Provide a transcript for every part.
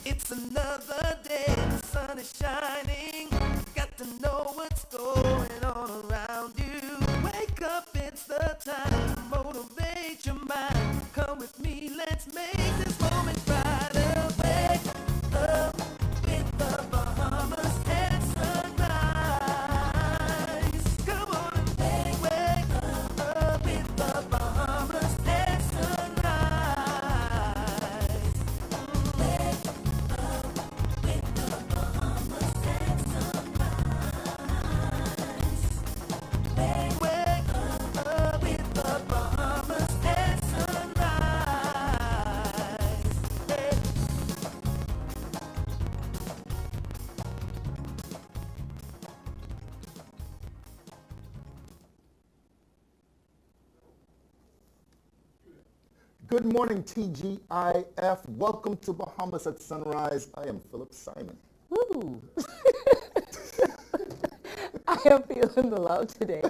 It's another day, the sun is shining. Got to know what's going on around you. Wake up, it's the time to motivate your mind. Come with me, let's make this moment brighter. Wake up with the Bahamas and sunrise. Come on and wake up with the Bahamas and sunrise. Wake up with the Bahamas and sunrise. Hey. Good morning, TGIF. Welcome to Bahamas at Sunrise. I am Philip Simon. Woo! I am feeling the love today.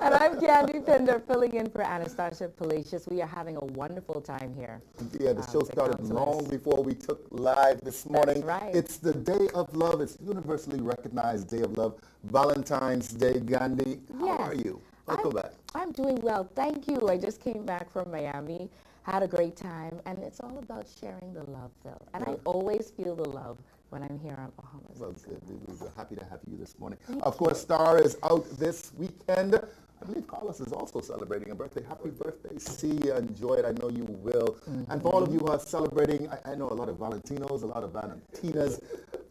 And I'm Candy Pender filling in for Anastasia Palacios. We are having a wonderful time here. Yeah, the show started long before we took live this morning. That's right. It's the Day of Love. It's universally recognized Day of Love. Valentine's Day, Gandhi. How Yes. are you? Welcome back. I'm doing well. Thank you. I just came back from Miami, had a great time, and it's all about sharing the love, Phil. And I always feel the love when I'm here on Bahamas. Well, good. We're happy to have you this morning. Of course, Star is out this weekend. I believe Carlos is also celebrating a birthday. Happy birthday. See you. Enjoy it. I know you will. And for all of you who are celebrating, I know a lot of Valentinos, a lot of Valentinas,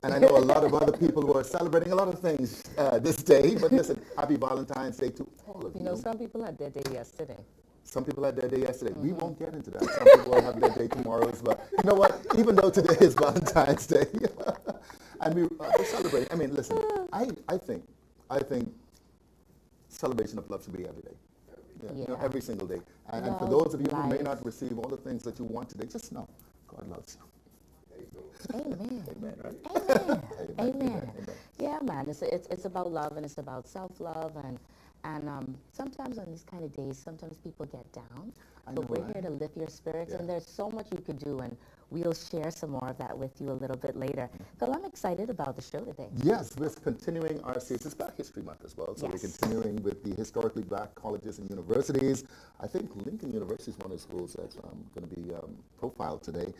and I know a lot of other people who are celebrating a lot of things this day. But listen, happy Valentine's Day to all of you. You know, some people had their day yesterday. Some people had their day yesterday. We won't get into that. Some people will have their day tomorrow as well. You know what? Even though today is Valentine's Day, and we're celebrating. I mean, listen. I think celebration of love should be every day. Yeah. You know, every single day. And for those of you who may not receive all the things that you want today, just know God loves you. Amen. Amen. Right? Amen. Yeah, man. It's about love and it's about self-love and sometimes on these kind of days, sometimes people get down. But we're here to lift your spirits, and there's so much you could do, and we'll share some more of that with you a little bit later. Phil, I'm excited about the show today. Yes, we're continuing our series. It's Black History Month as well, so we're continuing with the historically black colleges and universities. I think Lincoln University is one of the schools that's going to be profiled today.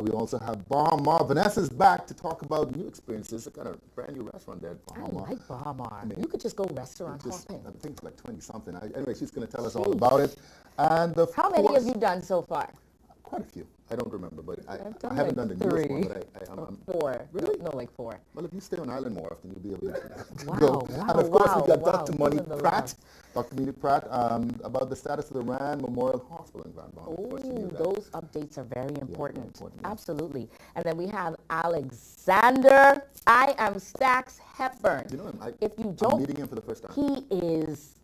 We also have Bahamas. Vanessa's back to talk about new experiences. It's got a brand new restaurant there at Bahamas. I like Bahamas. You could just go restaurant hopping. I think it's like 20-something. Anyway, she's going to tell us all about it. And how many have you done so far? Quite a few. I don't remember, but I like haven't done the newest one. But I'm 4. Really? No, like 4. Well, if you stay on island more often, you'll be able to Wow. And of course, we've got Dr. Monique Pratt, about the status of the Rand Memorial Hospital in Grand Bahama. Oh, those updates are very important. Yeah. Absolutely. And then we have Alexander. I am Stax Hepburn. You know, I'm meeting him for the first time. He is,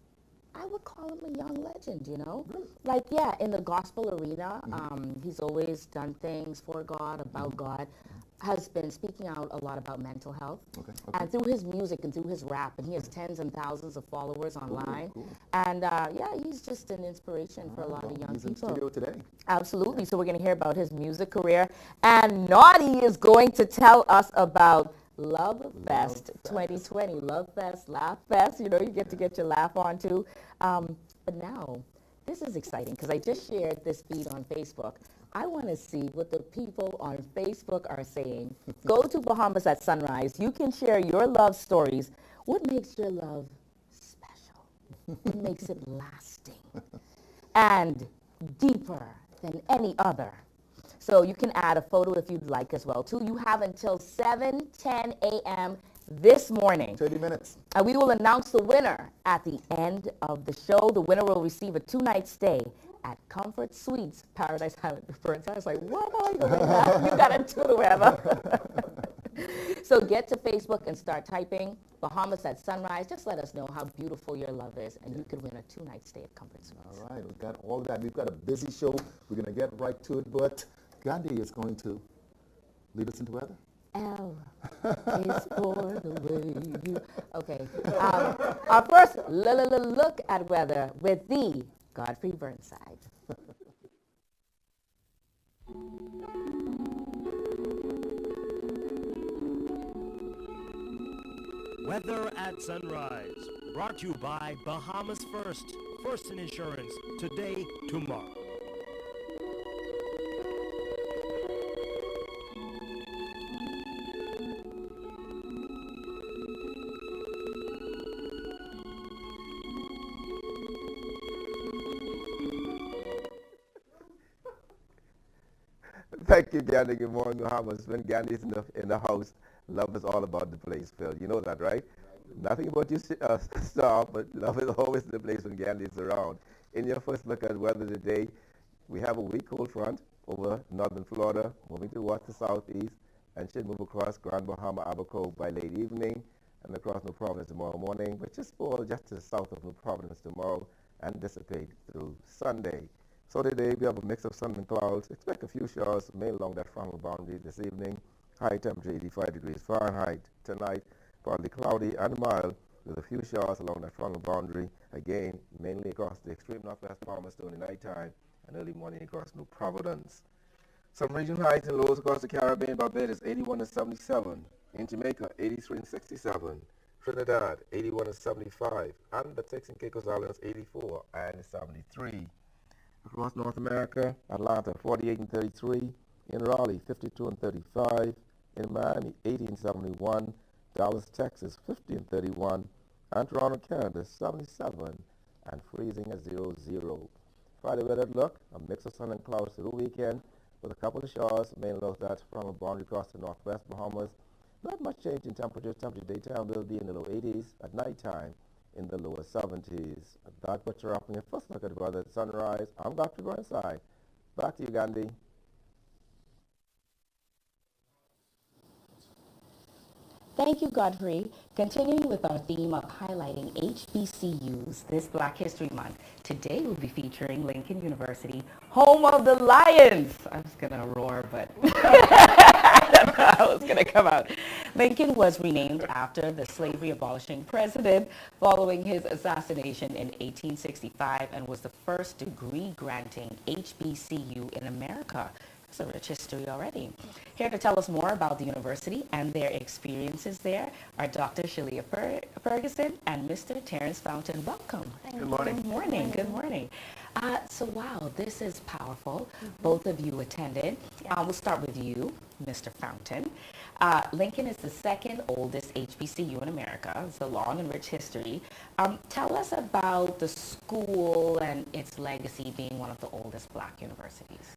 I would call him a young legend, you know? Really? Like, yeah, in the gospel arena, he's always done things for God, about God, has been speaking out a lot about mental health. Okay. And through his music and through his rap, and he has tens and thousands of followers online. Cool. And, he's just an inspiration for a lot of young he's people. in studio today. Absolutely. So we're going to hear about his music career. And Naughty is going to tell us about Love Fest 2020. Love Fest, Laugh Fest. You know, you get to get your laugh on too. But now, this is exciting because I just shared this feed on Facebook. I want to see what the people on Facebook are saying. Go to Bahamas at Sunrise. You can share your love stories. What makes your love special? What makes it lasting and deeper than any other? So you can add a photo if you'd like as well, too. You have until 7:10 a.m. this morning. 30 minutes. And we will announce the winner at the end of the show. The winner will receive a 2-night stay at Comfort Suites, Paradise Island. I was like, what am I doing that? You got to do whatever. So get to Facebook and start typing Bahamas at Sunrise. Just let us know how beautiful your love is, and you could win a 2-night stay at Comfort Suites. All right, we've got all that. We've got a busy show. We're going to get right to it, but Gandhi is going to lead us into weather. L is for the way you... Okay. Our first look at weather with the Godfrey Burnside. Weather at sunrise. Brought to you by Bahamas First. First in insurance. Today, tomorrow. Thank you, Gandhi. Good morning, Bahamas. When Gandhi's in the house, love is all about the place, Phil. You know that, right? Nothing about you, Star, but love is always the place when Gandhi's around. In your first look at weather today, we have a weak cold front over northern Florida, moving towards the southeast, and should move across Grand Bahama, Abaco by late evening, and across New Providence tomorrow morning, but just fall just to the south of New Providence tomorrow and dissipate through Sunday. So today we have a mix of sun and clouds. Expect a few showers mainly along that frontal boundary this evening. High temperature 85 degrees Fahrenheit. Tonight, partly cloudy and mild with a few showers along that frontal boundary. Again, mainly across the extreme northwest Bahamas during the nighttime and early morning across New Providence. Some regional highs and lows across the Caribbean. Barbados 81 and 77. In Jamaica 83 and 67. Trinidad 81 and 75. And the Turks and Caicos Islands 84 and 73. Across North America, Atlanta 48 and 33, in Raleigh 52 and 35, in Miami 80 and 71, Dallas, Texas 50 and 31, and Toronto, Canada 77 and freezing at 00. Friday weather look, a mix of sun and clouds through the weekend with a couple of showers, mainly off that from a boundary across the northwest Bahamas. Not much change in temperature. Temperature daytime will be in the low 80s, at nighttime in the lower 70s. That puts her up in your first look at the weather at sunrise. I'm Dr. Burnside. Back to you, Gandhi. Thank you, Godfrey. Continuing with our theme of highlighting HBCUs this Black History Month, today we'll be featuring Lincoln University, home of the Lions. I was going to roar, but I don't know how it's going to come out. Lincoln was renamed after the slavery abolishing president following his assassination in 1865 and was the first degree granting HBCU in America. It's a rich history already. Here to tell us more about the university and their experiences there are Dr. Shalia Ferguson and Mr. Terrence Fountain. Welcome. Good morning. Good morning. Good morning. So wow, this is powerful. Both of you attended. We'll start with you, Mr. Fountain. Lincoln is the second oldest HBCU in America. It's a long and rich history. Tell us about the school and its legacy being one of the oldest Black universities.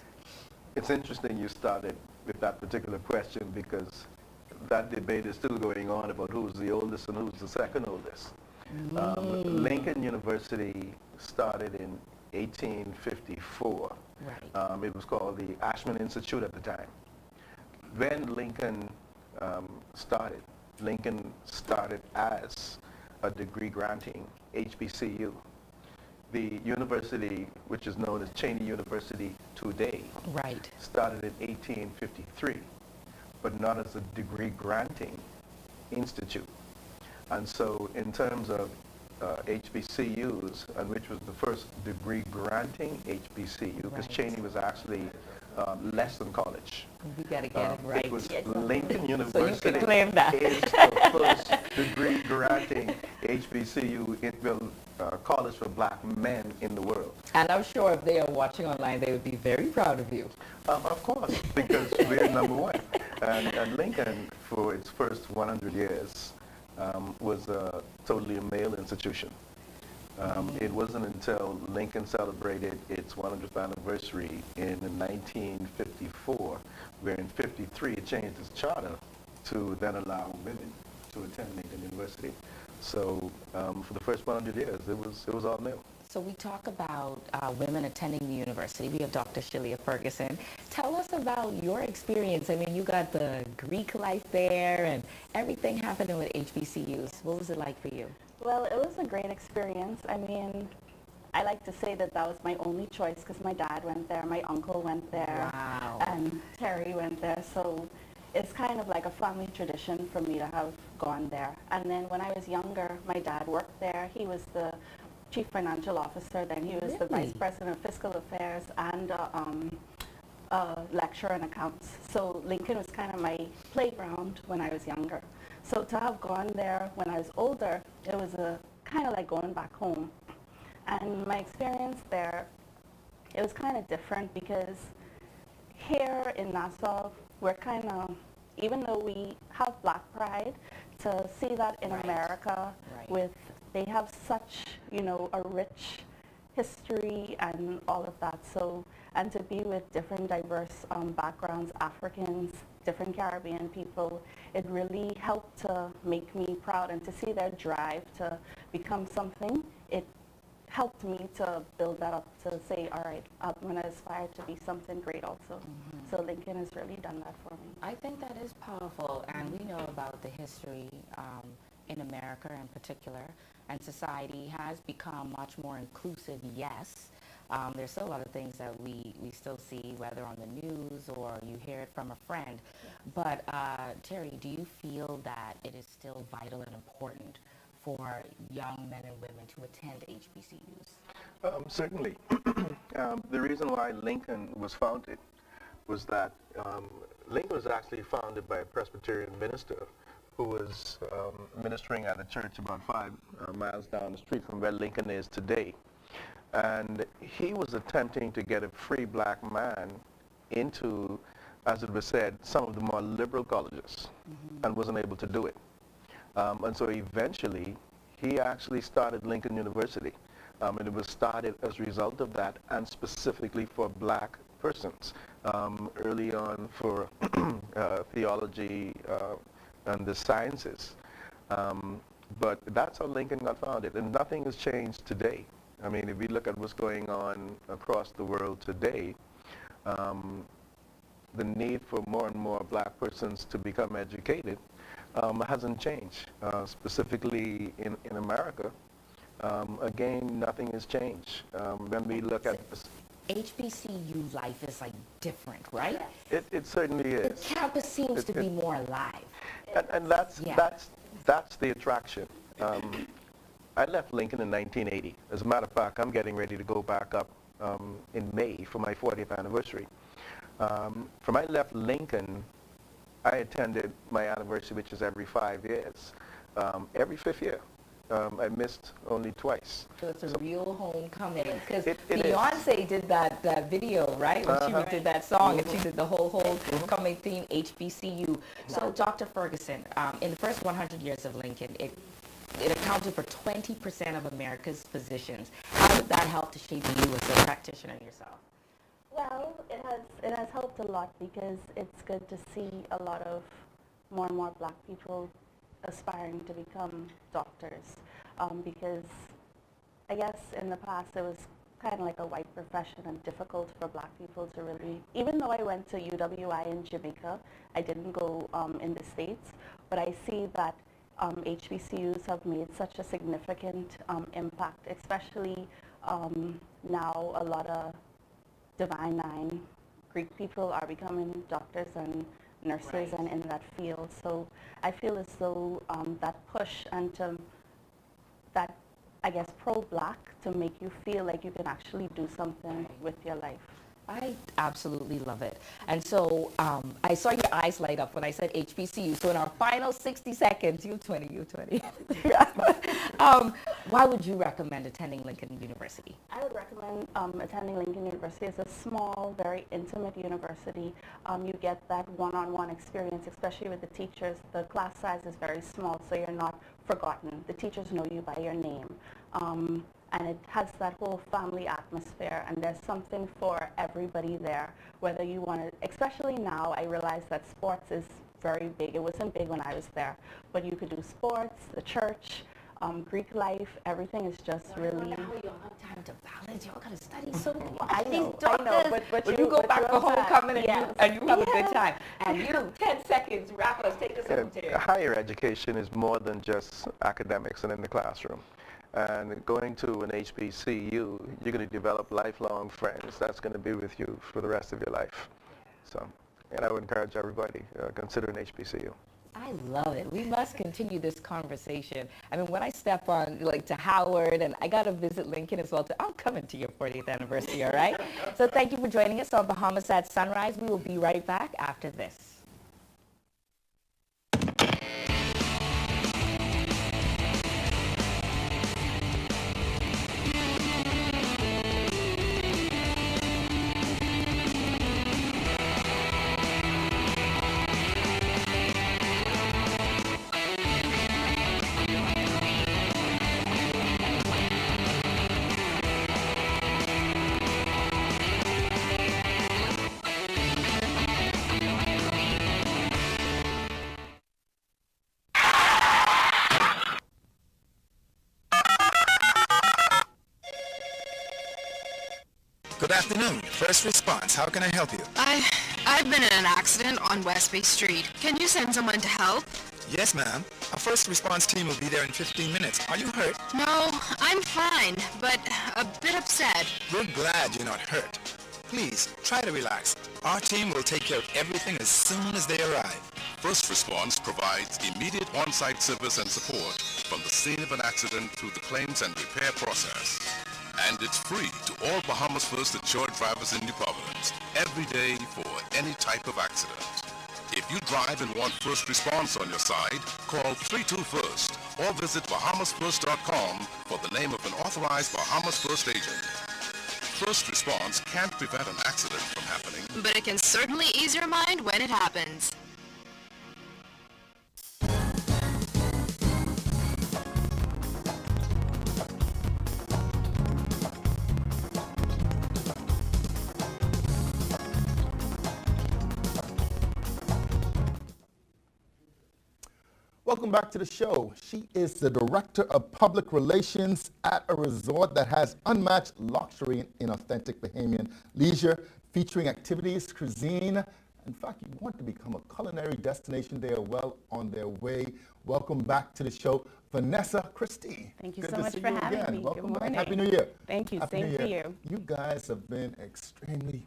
It's interesting you started with that particular question because that debate is still going on about who's the oldest and who's the second oldest. Lincoln University started in 1854. Right. It was called the Ashman Institute at the time. When Lincoln started as a degree granting HBCU. The university, which is known as Cheney University today, Right. started in 1853, but not as a degree granting institute. And so in terms of HBCUs, and which was the first degree granting HBCU, because Right. Cheney was actually less than college. We got to get it right. It was Lincoln So you University can claim that. is the first degree granting HBCU, college for black men in the world. And I'm sure if they are watching online, they would be very proud of you. Of course, because we're number one. And Lincoln, for its first 100 years, was totally a male institution. It wasn't until Lincoln celebrated its 100th anniversary in 1954, where in 53 it changed its charter to then allow women to attend Lincoln University. So for the first 100 years, it was all male. So we talk about women attending the university. We have Dr. Shalia Ferguson. Tell us about your experience. I mean, you got the Greek life there and everything happening with HBCUs. What was it like for you? Well, it was a great experience. I mean, I like to say that was my only choice because my dad went there, my uncle went there, Wow. and Terry went there. So it's kind of like a family tradition for me to have gone there. And then when I was younger, my dad worked there. He was the chief financial officer, then he was the Really? vice president of fiscal affairs and lecturer in accounts. So Lincoln was kind of my playground when I was younger. So to have gone there when I was older, it was a kind of like going back home. And my experience there, it was kind of different because here in Nassau, we're kind of, even though we have Black pride, to see that in America with, they have such, you know, a rich history and all of that. So, and to be with different diverse backgrounds, Africans, different Caribbean people, it really helped to make me proud, and to see their drive to become something, it helped me to build that up to say, all right, I'm going to aspire to be something great also. So Lincoln has really done that for me. I think that is powerful, and we know about the history in America in particular, and society has become much more inclusive, yes. There's still a lot of things that we still see, whether on the news or you hear it from a friend. But Terry, do you feel that it is still vital and important for young men and women to attend HBCUs? Certainly. The reason why Lincoln was founded was that Lincoln was actually founded by a Presbyterian minister who was ministering at a church about 5 miles down the street from where Lincoln is today. And he was attempting to get a free black man into, as it was said, some of the more liberal colleges, and wasn't able to do it. And so eventually, he actually started Lincoln University. And it was started as a result of that, and specifically for black persons. Early on for theology and the sciences. But that's how Lincoln got founded, and nothing has changed today. I mean, if we look at what's going on across the world today, the need for more and more black persons to become educated hasn't changed. Specifically in America, again, nothing has changed. When we look at HBCU life is like different, right? it certainly The is. campus seems to be more alive. And that's the attraction. I left Lincoln in 1980. As a matter of fact, I'm getting ready to go back up in May for my 40th anniversary. From I left Lincoln, I attended my anniversary, which is every 5 years. Every 5th year. I missed only twice. So it's a real homecoming, because It Beyonce did that video, right? When she did that song, and she did the whole homecoming theme, HBCU. So Dr. Ferguson, in the first 100 years of Lincoln, it accounted for 20% of America's physicians. How did that help to shape you as a practitioner yourself? Well, it has helped a lot, because it's good to see a lot of more and more black people aspiring to become doctors, because I guess in the past it was kind of like a white profession and difficult for black people to really, even though I went to UWI in Jamaica, I didn't go in the States, but I see that HBCUs have made such a significant impact, especially now a lot of Divine 9 Greek people are becoming doctors and nurses and in that field. So I feel as though that push and that, I guess, pro-black to make you feel like you can actually do something with your life. I absolutely love it. And so I saw your eyes light up when I said HBCU. So in our final 60 seconds, you 20. Why would you recommend attending Lincoln University? I would recommend attending Lincoln University. It's a small, very intimate university. You get that one-on-one experience, especially with the teachers. The class size is very small, so you're not forgotten. The teachers know you by your name. And it has that whole family atmosphere, and there's something for everybody there, whether you want to, especially now, I realize that sports is very big. It wasn't big when I was there, but you could do sports, the church, Greek life, everything is just really... You don't have time to balance, y'all got to study so much. I know, but you go back for homecoming and you have a good time. And 10 seconds, wrap us, take us home, Terry. Higher education is more than just academics and in the classroom. And going to an HBCU, you're going to develop lifelong friends. That's going to be with you for the rest of your life. So, and I would encourage everybody, consider an HBCU. I love it. We must continue this conversation. I mean, when I step on, to Howard, and I got to visit Lincoln as well, I'm coming to your 40th anniversary, all right? So thank you for joining us on Bahamas at Sunrise. We will be right back after this. Good afternoon. First response. How can I help you? I've been in an accident on West Bay Street. Can you send someone to help? Yes, ma'am. Our first response team will be there in 15 minutes. Are you hurt? No, I'm fine, but a bit upset. We're glad you're not hurt. Please, try to relax. Our team will take care of everything as soon as they arrive. First Response provides immediate on-site service and support from the scene of an accident through the claims and repair process. And it's free to all Bahamas First insured drivers in New Providence every day for any type of accident. If you drive and want First Response on your side, call 32-FIRST or visit bahamasfirst.com for the name of an authorized Bahamas First agent. First Response can't prevent an accident from happening, But it can certainly ease your mind when it happens. Welcome back to the show. She is the Director of Public Relations at a resort that has unmatched luxury in authentic Bahamian leisure, featuring activities, cuisine. In fact, you want to become a culinary destination. They are well on their way. Welcome back to the show, Vanessa Christie. Thank you Good so to much see for you having again. me. Welcome Good back. morning. Happy New Year. Thank you. Happy Same New for Year. you. You guys have been extremely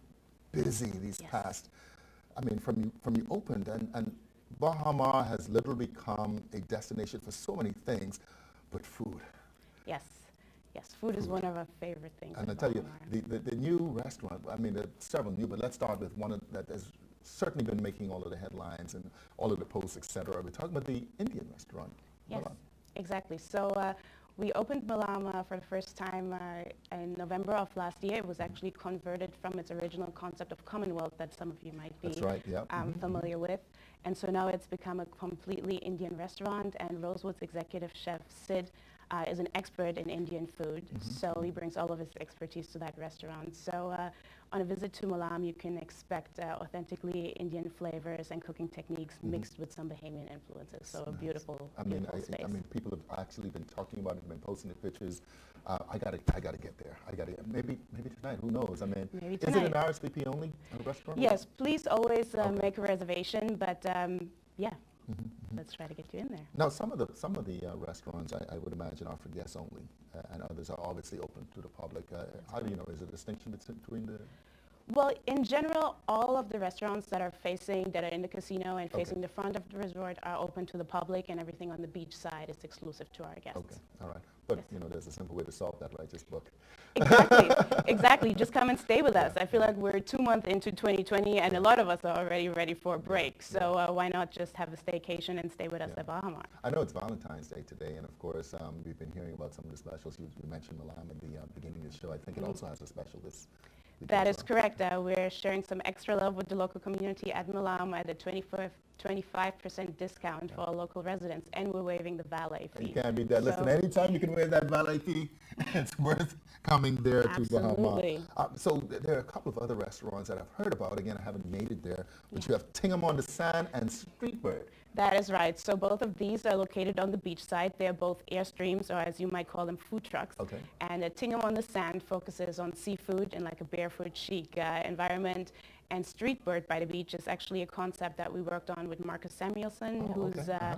busy these past, from you opened, and Bahama has literally become a destination for so many things, but food. Yes. Yes, food is one of our favorite things. And I in tell you, Baltimore. the new restaurant, I mean, there are several new, but let's start with one that has certainly been making all of the headlines and all of the posts, et cetera. We're talking about the Indian restaurant. Yes, exactly. So we opened Malama for the first time in November of last year. It was actually converted from its original concept of Commonwealth that some of you might be That's right, yeah. familiar with. And so now it's become a completely Indian restaurant, and Rosewood's executive chef, Sid, is an expert in Indian food. So he brings all of his expertise to that restaurant. So on a visit to Malam, you can expect authentically Indian flavors and cooking techniques mixed with some Bahamian influences. So a beautiful, beautiful space. I mean, people have actually been talking about it, been posting the pictures. I gotta get there. Maybe tonight. Who knows? I mean, Maybe is it an RSVP only restaurant? Yes, please always make a reservation. But yeah, let's try to get you in there. Now, some of the restaurants I would imagine are for guests only, and others are obviously open to the public. How do you know? Is there a distinction between the? Well, in general, all of the restaurants that are in the casino and facing the front of the resort are open to the public, and everything on the beach side is exclusive to our guests. Okay, all right. But, there's a simple way to solve that, right? Just book. Exactly. Just come and stay with us. I feel like we're 2 months into 2020, and a lot of us are already ready for a break. So why not just have a staycation and stay with us at Bahamas? I know it's Valentine's Day today, and of course, we've been hearing about some of the specials. You mentioned Malam at the beginning of the show. I think it also has a special this. That is correct. We're sharing some extra love with the local community at Malam at a 25% discount for our local residents, and we're waiving the valet fee. You can't beat that. Listen, anytime you can waive that valet fee, it's worth coming there to Bahamas. So there are a couple of other restaurants that I've heard about. Again, I haven't made it there, but you have Tingham on the Sand and Streetbird. That is right. So both of these are located on the beach side. They're both Airstreams, or as you might call them, food trucks. Okay. And Tingham on the Sand focuses on seafood in like a barefoot chic environment. And Streetbird by the Beach is actually a concept that we worked on with Marcus Samuelson, who's a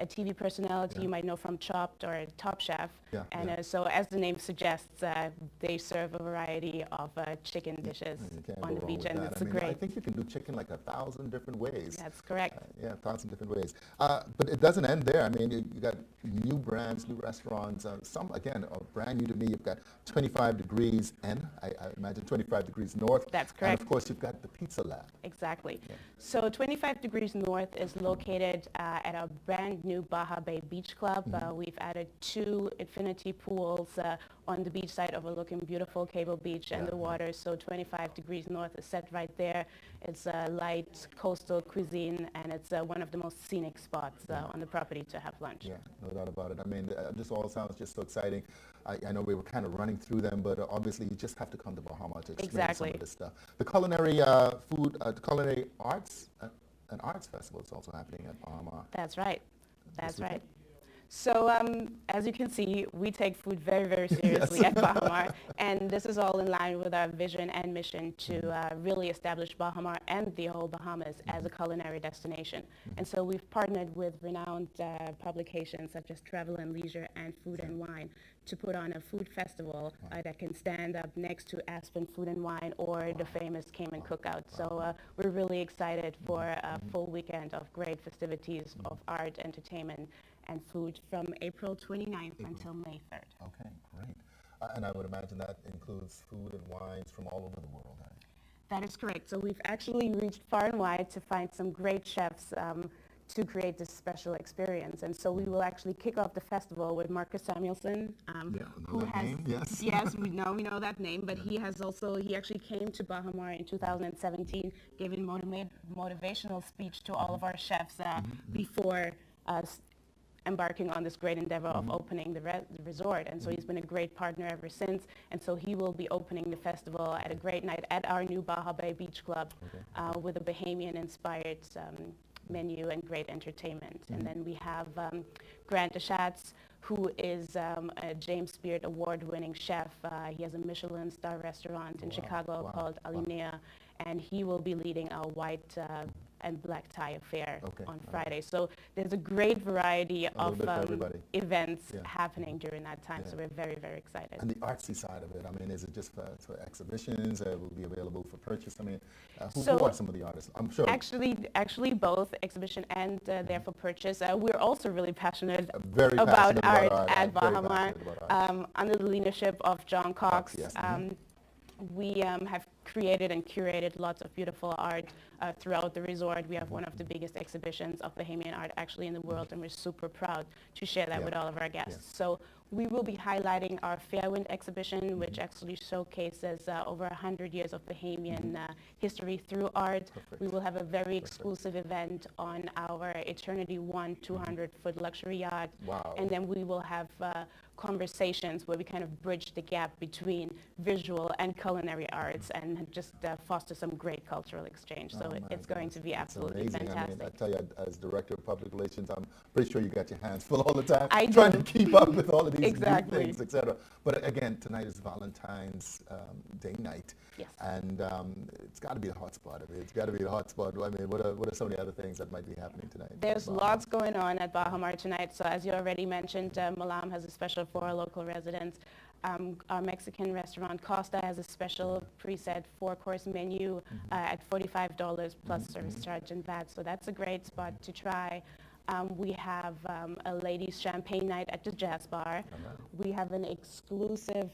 TV personality you might know from Chopped or Top Chef. So as the name suggests, they serve a variety of chicken dishes on the beach, and it's great. I think you can do chicken like 1,000 different ways. That's correct. 1,000 different ways. But it doesn't end there. I mean, you got new brands, new restaurants. Some, again, are brand new to me. You've got 25 Degrees N, I imagine 25 Degrees North. That's correct. And of course, you've got the Pizza Lab. Exactly. So 25 Degrees North is located at our brand new Baja Bay Beach Club. We've added 2 infinity pools on the beach side overlooking beautiful Cable Beach and the water. So 25 Degrees North is set right there. It's a light coastal cuisine, and it's one of the most scenic spots on the property to have lunch. Yeah, no doubt about it. I mean, this all sounds just so exciting. I know we were kind of running through them, but obviously you just have to come to Bahamas to experience some of this stuff. The culinary the culinary arts, an arts festival is also happening at Bahamas. That's right. That's right. So as you can see, we take food very, very seriously at Bahamar, and this is all in line with our vision and mission to really establish Bahamar and the whole Bahamas as a culinary destination. And so we've partnered with renowned publications such as Travel and Leisure and Food and Wine to put on a food festival that can stand up next to Aspen Food and Wine or the famous Cayman Cookout. So we're really excited for a full weekend of great festivities of art, entertainment, and food from April 29th until May 3rd. Okay, great. And I would imagine that includes food and wines from all over the world, right? That is correct. So we've actually reached far and wide to find some great chefs to create this special experience. And so we will actually kick off the festival with Marcus Samuelson, who has, name, yes. Yes, we know that name, but he actually came to Bahamar in 2017, gave a motivational speech to all of our chefs before embarking on this great endeavor of opening the resort. And so he's been a great partner ever since. And so he will be opening the festival at a great night at our new Baja Bay Beach Club with a Bahamian-inspired menu and great entertainment. And then we have Grant Deschatz, who is a James Beard award-winning chef. He has a Michelin star restaurant in Chicago called Alinea, and he will be leading our white and black tie affair on Friday. So there's a great variety of events happening during that time, so we're very, very excited. And the artsy side of it, I mean, is it just for exhibitions? Will be available for purchase? I mean, who are some of the artists? I'm sure. Actually both exhibition and there for purchase. We're also really passionate about art at Bahamar. Under the leadership of John Cox, we have created and curated lots of beautiful art throughout the resort. We have one of the biggest exhibitions of Bahamian art actually in the world, and we're super proud to share that with all of our guests. So we will be highlighting our Fairwind exhibition, which actually showcases over 100 years of Bahamian history through art. We will have a very exclusive event on our Eternity 1 200-foot luxury yacht. And then we will have conversations where we kind of bridge the gap between visual and culinary arts and just foster some great cultural exchange. So it's going to be absolutely fantastic. I mean, I tell you, as Director of Public Relations, I'm pretty sure you got your hands full all the time trying to keep up with all of these new Exactly. things, etc. But again, tonight is Valentine's Day night. Yes. And it's got to be the hot spot of it. It's got to be the hot spot. I mean, what are some of the other things that might be happening tonight? There's lots going on at Bahamar tonight. So as you already mentioned, Malam has a special for our local residents. Our Mexican restaurant Costa has a special preset 4-course menu at $45 plus service charge and VAT. So that's a great spot to try. We have a ladies' champagne night at the Jazz Bar. We have an exclusive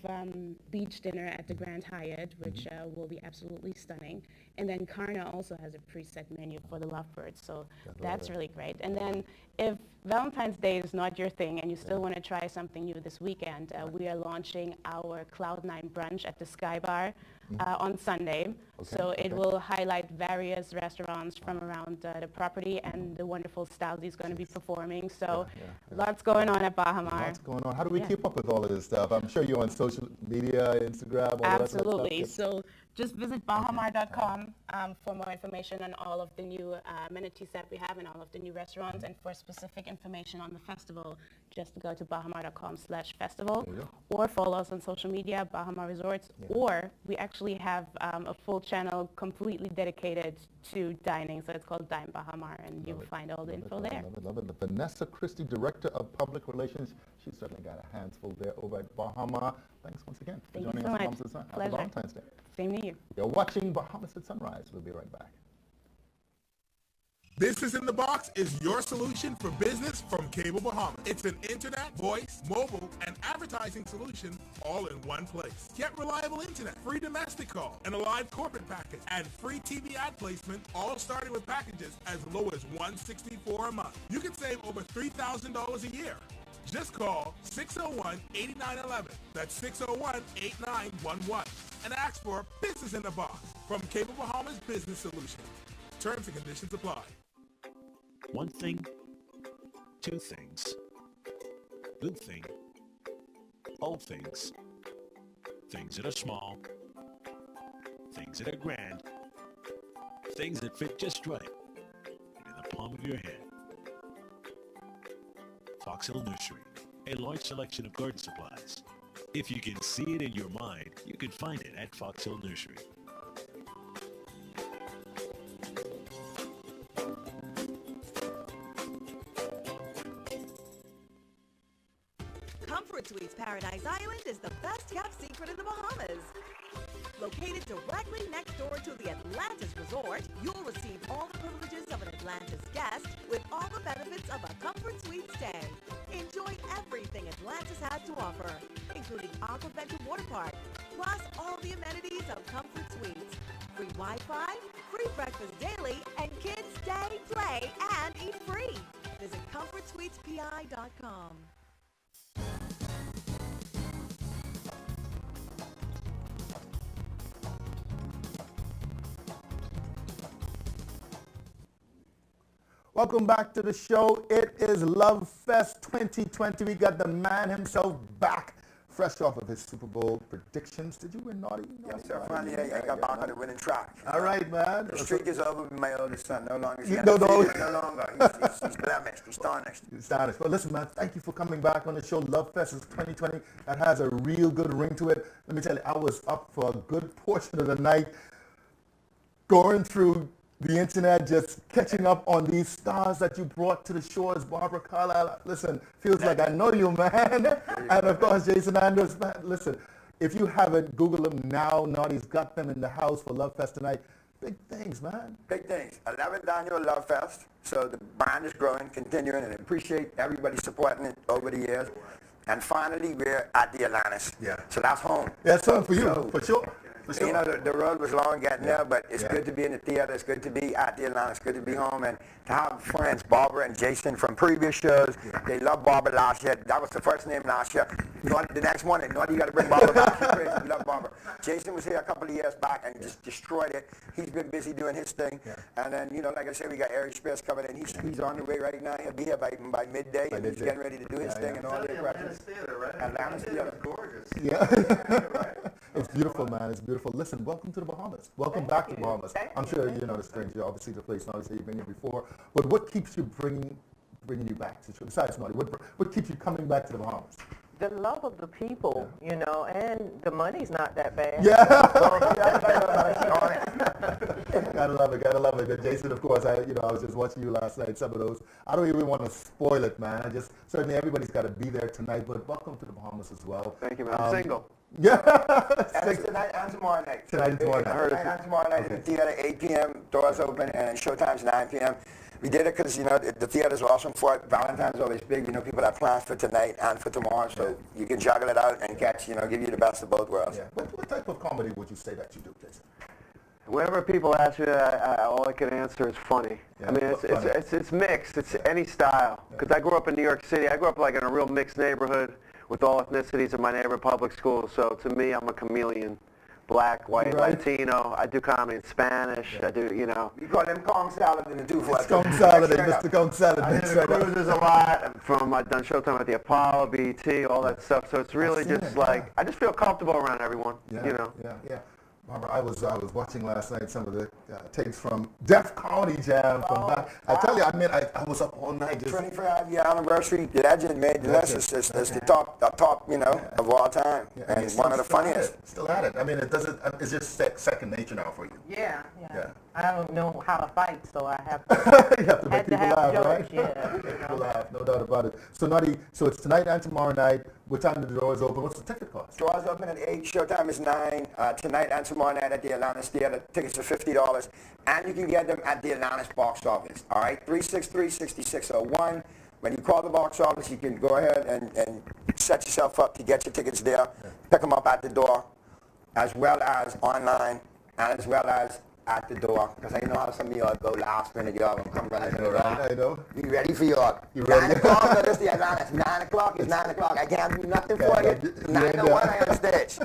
beach dinner at the Grand Hyatt, which will be absolutely stunning. And then Karna also has a preset menu for the lovebirds, so that's really great. And then if Valentine's Day is not your thing and you still want to try something new this weekend, we are launching our Cloud9 Brunch at the Sky Bar on Sunday. So it will highlight various restaurants from around the property and the wonderful styles he's going to be performing. So lots going on at Bahamar. Lots going on. How do we keep up with all of this stuff? I'm sure you're on social media, Instagram, all that sort of stuff. So just visit bahamar.com for more information on all of the new amenities that we have and all of the new restaurants. And for specific information on the festival, just go to bahamar.com/festival or follow us on social media, Bahamar Resorts, or we actually have a full channel completely dedicated to dining. So it's called Dine Bahamar, and you'll find all the info there. Love it. Vanessa Christie, Director of Public Relations. She's certainly got her hands full there over at Bahamar. Thanks once again for joining us on Bahamas at Sunrise. Happy Valentine's Day. Same to you. You're watching Bahamas at Sunrise. We'll be right back. Business in the Box is your solution for business from Cable Bahamas. It's an internet, voice, mobile, and advertising solution all in one place. Get reliable internet, free domestic call, and a live corporate package, and free TV ad placement, all starting with packages as low as $164 a month. You can save over $3,000 a year. Just call 601-8911. That's 601-8911. And ask for Business in the Box from Cable Bahamas Business Solution. Terms and conditions apply. One thing, two things. New thing, old things. Things that are small, things that are grand, things that fit just right in the palm of your hand. Fox Hill Nursery, a large selection of garden supplies. If you can see it in your mind, you can find it at Fox Hill Nursery. Comfort Suites Paradise Island is the best kept secret in the Bahamas. Located directly next door to the Atlantis Resort, you'll receive all the privileges of an Atlantis guest with all the benefits of a Comfort Suite stay. Enjoy everything Atlantis has to offer, including Aquaventure Water Park, plus all the amenities of Comfort Suites. Free Wi-Fi, free breakfast daily, and kids stay, play, and eat free. Visit ComfortSuitesPI.com. Welcome back to the show. It is Love Fest 2020. We got the man himself back, fresh off of his Super Bowl predictions. Did you win, Naughty? Yes, sir. Finally, I got back on the winning track. All right, man. The streak is over with my oldest son. No longer. No longer. He's blemished. He's tarnished. He's tarnished. Well, listen, man, thank you for coming back on the show. Love Fest is 2020. That has a real good ring to it. Let me tell you, I was up for a good portion of the night going through the internet, just catching up on these stars that you brought to the shores. Barbara Carlisle, listen, feels like I know you, man. And of course, Jason Anders, man, listen, if you haven't, Google them now. Naughty's got them in the house for Love Fest tonight. Big things, man. Big things. 11th annual Love Fest. So the brand is growing, continuing, and I appreciate everybody supporting it over the years. And finally, we're at the Atlantis. Yeah. So that's home. That's home for you, for sure. You know, the road was long getting there, but it's good to be in the theater. It's good to be at the Atlantis. It's good to be home. And to have friends, Barbara and Jason from previous shows. They loved Barbara last year. That was the first name last year. The next one, you got to bring Barbara back. She's crazy. We love Barbara. Jason was here a couple of years back and just destroyed it. He's been busy doing his thing. And then, like I said, we got Eric Spears coming in. He's on the way right now. He'll be here by midday. And he's getting ready to do his thing and all the impressions. Atlantis Theater. Gorgeous. Yeah. It's beautiful, man. It's beautiful. Listen, welcome to the Bahamas. Welcome back to the Bahamas. I'm sure you know the stranger, obviously the place, obviously you've been here before. But what keeps you bringing you back to, besides Naughty, what keeps you coming back to the Bahamas? The love of the people, and the money's not that bad. Yeah. Gotta love it. And Jason, of course, I was just watching you last night, some of those. I don't even want to spoil it, man. Certainly everybody's got to be there tonight, but welcome to the Bahamas as well. Thank you, man. I'm single. Yeah. That's tonight and tomorrow night. Tonight and tomorrow night. Tonight and tomorrow night in the theater, 8 p.m., doors open, and showtime's 9 p.m. We did it because, the theater's awesome for it. Valentine's always big. People have plans for tonight and for tomorrow, so you can juggle it out and catch, give you the best of both worlds. Yeah. What type of comedy would you say that you do, Jason? Whenever people ask me that, all I can answer is funny. Yeah, I mean, it's mixed. It's any style. Because I grew up in New York City. I grew up in a real mixed neighborhood with all ethnicities in my neighborhood public school. So to me, I'm a chameleon. Black, white, Latino. I do comedy in Spanish. I do, We call them Kong salad in the two for us. Kong salad, Mr. Kong salad. I do the cruises a lot. I've done Showtime at the Apollo, BET, all that stuff. So it's really just I just feel comfortable around everyone. Yeah. Barbara, I was watching last night some of the tapes from Def Comedy Jam from back. I tell you, I was up all night. 25-year anniversary legend made the list. It's the top, of all time, and one of the funniest. Still at it. I mean, it's just second nature now for you. Yeah. I don't know how to fight, so I have to. You have to make people laugh, jokes, right? Yeah. Make people laugh, no doubt about it. So, Naughty, it's tonight and tomorrow night. What time do the doors open? What's the ticket cost? Doors open at 8. Showtime is 9. Tonight and tomorrow night at the Atlantis Theater. Tickets are $50, and you can get them at the Atlantis box office. All right, 363-6601. When you call the box office, you can go ahead and set yourself up to get your tickets there. Pick them up at the door, as well as online, and as well as at the door, because I know how some of y'all go last minute, y'all will come running to the door. I know. Be ready for y'all. You ready? 9 o'clock, that's the Atlantis. 9 o'clock is 9 o'clock. I can't do nothing for you. 9:01, I on stage.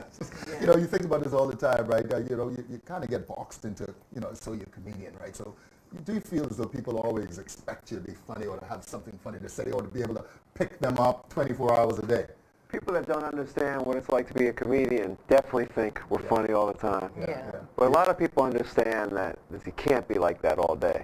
You think about this all the time, right? You kind of get boxed into, so you're a comedian, right? So do you feel as though people always expect you to be funny or to have something funny to say or to be able to pick them up 24 hours a day? People that don't understand what it's like to be a comedian definitely think we're funny all the time. Yeah. But a lot of people understand that you can't be like that all day,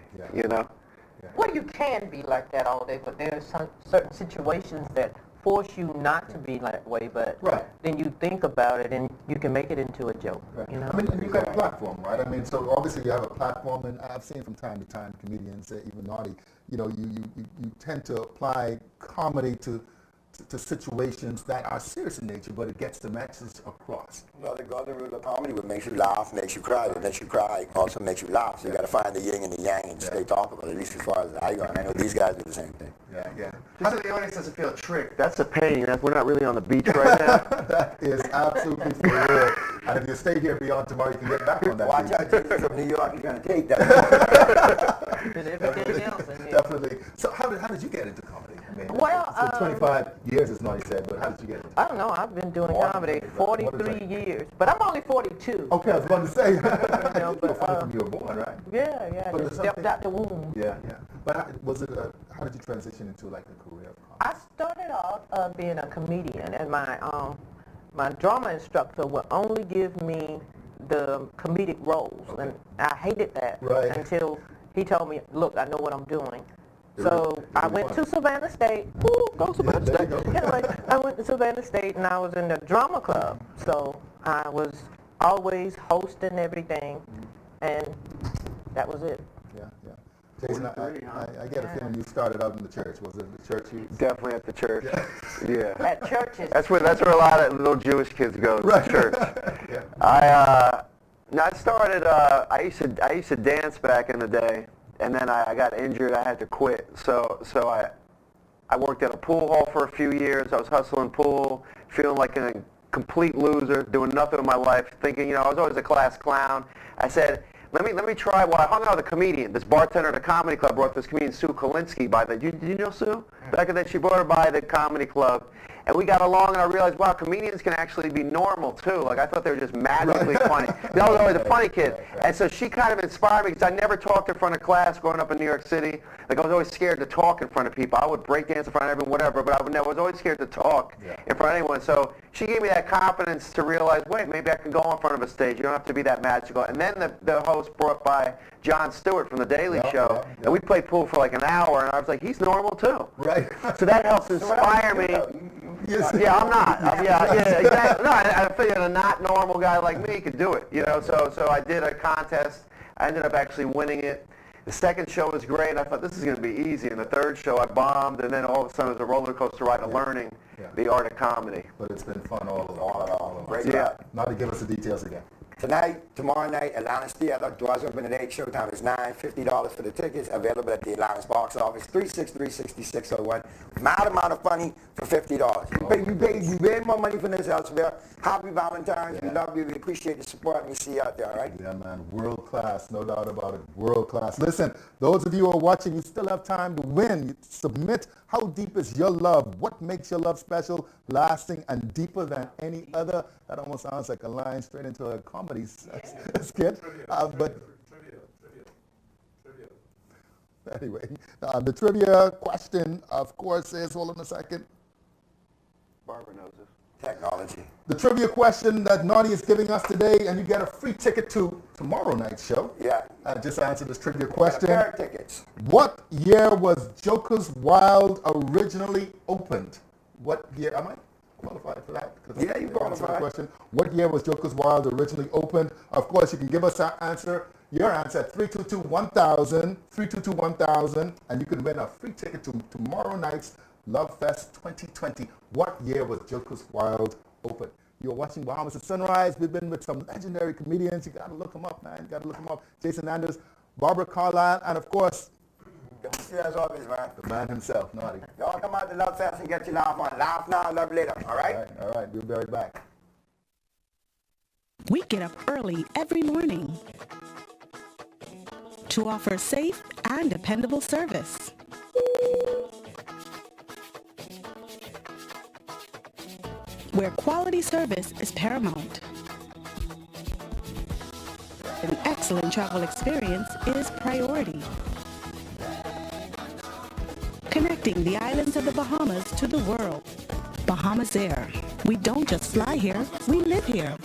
Well, you can be like that all day, but there's some certain situations that force you not to be that way, but then you think about it and you can make it into a joke. You know? I mean, you got a platform, right? I mean, so obviously you have a platform, and I've seen from time to time comedians, even naughty, you know, you tend to apply comedy to situations that are serious in nature, but it gets the message across. Well, the golden rule of comedy, what makes you laugh makes you cry. What makes you cry also makes you laugh. So you got to find the yin and the yang and stay topical, at least as far as I go. And I know these guys do the same thing. Yeah. Just so the audience doesn't feel tricked, that's a pain. We're not really on the beach right now. That is absolutely for real. And if you stay here beyond tomorrow, you can get back on that. Watch out, Jesus from New York, you're going to take that. Definitely. So how did you get into comedy? I mean, Well, so 25 years is not, he said, but how did you get into it? I don't know. I've been doing comedy 43 years, but I'm only 42. Okay, I was going to say. You know, but, funny from you were born, right? Yeah. But Just stepped out the womb. Yeah. But how did you transition into like a career of comedy? I started out being a comedian, and my drama instructor would only give me the comedic roles, and I hated that until he told me, "Look, I know what I'm doing." So I went to Savannah State. Ooh, go Savannah State. Anyway, I went to Savannah State, and I was in the drama club. So I was always hosting everything, and that was it. Yeah. Jason, I get a feeling you started out in the church. Was it the church? Definitely at the church. Yeah. At churches. That's where a lot of little Jewish kids go. To church. I started. I used to dance back in the day, and then I got injured. I had to quit. So I worked at a pool hall for a few years. I was hustling pool, feeling like a complete loser, doing nothing with my life, thinking, I was always a class clown. I said, let me try. Well, I hung out with a comedian. This bartender at a comedy club brought this comedian, Sue Kolinsky, did you know Sue? Back in the day, she brought her by the comedy club. And we got along, and I realized, wow, comedians can actually be normal, too. Like, I thought they were just magically funny. I was always a funny kid. And so she kind of inspired me, because I never talked in front of class growing up in New York City. Like, I was always scared to talk in front of people. I would break dance in front of everyone, whatever, but I was always scared to talk in front of anyone. So she gave me that confidence to realize, wait, maybe I can go in front of a stage. You don't have to be that magical. And then the host brought by Jon Stewart from The Daily Show, and we played pool for like an hour, and I was like, he's normal, too. Right. So that helps inspire me. Yeah, I'm not. Exactly. No, I figured a not normal guy like me could do it, So I did a contest. I ended up actually winning it. The second show was great. I thought this is going to be easy. And the third show, I bombed. And then all of a sudden, it was a roller coaster ride of learning the art of comedy. But it's been fun all along. Great job. Now to give us the details again. Tonight, tomorrow night, Atlantis Theater. Doors open at 8. Showtime is 9. $50 for the tickets. Available at the Atlantis box office. 363-6601. Mild amount of funny for $50. You pay more money for this elsewhere. Happy Valentine's. We love you. We appreciate the support. And we see you out there, all right? Yeah, man. World class. No doubt about it. World class. Listen, those of you who are watching, you still have time to win. You submit. How deep is your love? What makes your love special, lasting, and deeper than any other? That almost sounds like a line straight into a comedy skit. But anyway, the trivia question, of course, is, hold on a second. Barbara knows it. Technology. The trivia question that Naughty is giving us today, and you get a free ticket to tomorrow night's show. Yeah. Just answer this trivia question. Pair of tickets. What year was Joker's Wild originally opened? What year? Am I qualified for that? Yeah, you qualified. Question. What year was Joker's Wild originally opened? Of course, you can give us your answer at 322-1000, 322-1000, and you can win a free ticket to tomorrow night's Love Fest 2020. What year was Joker's Wild open? You're watching Bahamas at Sunrise. We've been with some legendary comedians. You got to look them up, man. You got to look them up. Jason Anders, Barbara Carlisle, and of course, as always, man. The man himself, Naughty. Y'all come out to Love Fest and get your laugh on. Laugh now, love later. All right? All right. We'll be right back. We get up early every morning to offer safe and dependable service. Where quality service is paramount. An excellent travel experience is priority. Connecting the islands of the Bahamas to the world. Bahamas Air. We don't just fly here, we live here.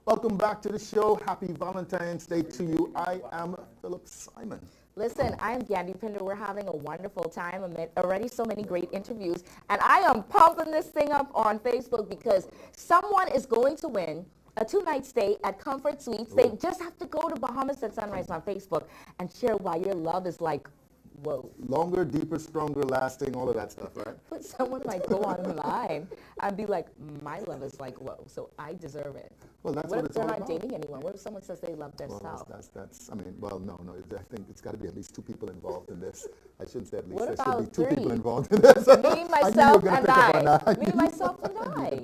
Welcome back to the show. Happy Valentine's Day to you. I am Philip Simon. Listen, I'm Gandhi Pinder. We're having a wonderful time. Already so many great interviews. And I am pumping this thing up on Facebook because someone is going to win a 2-night stay at Comfort Suites. They just have to go to Bahamas at Sunrise on Facebook and share why your love is like, whoa. Longer, deeper, stronger, lasting, all of that stuff, right? But someone might go online and be like, my love is like, whoa, so I deserve it. Well, that's what what if it's they're all not about. dating anyone? What if someone says they love their Well, self? that's, I mean, well, no, I think it's got to be at least 2 people involved in this. I shouldn't say at least. What There should be about 2 3? people involved in this. Me, myself, and I. Me, Me, myself, and I.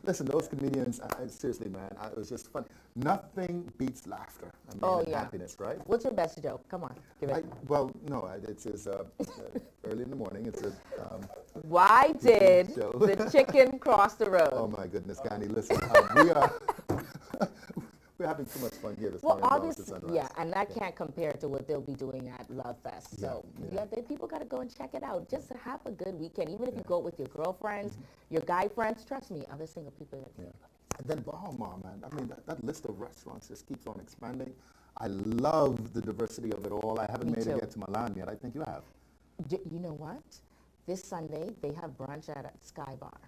Listen, those comedians, seriously, man, it was just fun. Nothing beats laughter and happiness, right? What's your best joke? Come on, give it. It's early in the morning. It's a... Why did the chicken cross the road? Oh, my goodness, Gandhi, listen, we're having too much fun here this Well, morning. obviously, yeah, and that can't compare to what they'll be doing at Love Fest. So, people got to go and check it out. Just to have a good weekend. Even if you go with your girlfriends, your guy friends, trust me, other single people. And then Bahamas, man. I mean, that list of restaurants just keeps on expanding. I love the diversity of it all. I haven't made it yet to Milan yet. I think you have. You know what? This Sunday, they have brunch at Sky Bar.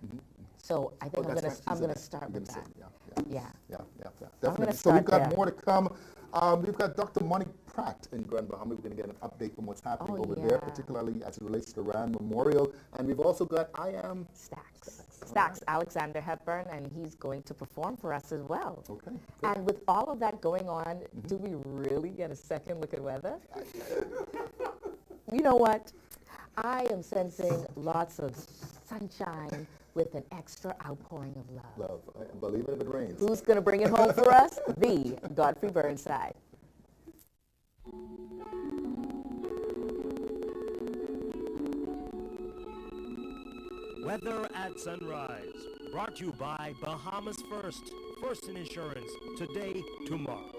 So I think I'm gonna start with that. Yeah. Definitely. So we've got more to come. We've got Dr. Monique Pratt in Grand Bahama. We're going to get an update from what's happening over there, particularly as it relates to the Rand Memorial. And we've also got Stacks, Alexander Hepburn, and he's going to perform for us as well. Okay. And with all of that going on, do we really get a second look at weather? You know what? I am sensing lots of sunshine with an extra outpouring of love. Believe it if it rains. Who's going to bring it home for us? The Godfrey Burnside. Weather at sunrise. Brought to you by Bahamas First. First in insurance. Today, tomorrow.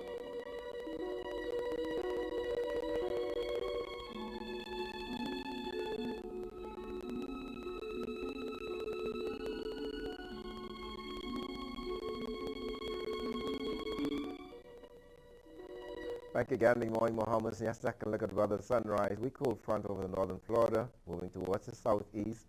Back again, good morning, Bahamas. Yes, second look at weather sunrise. We cool front over the northern Florida, moving towards the southeast.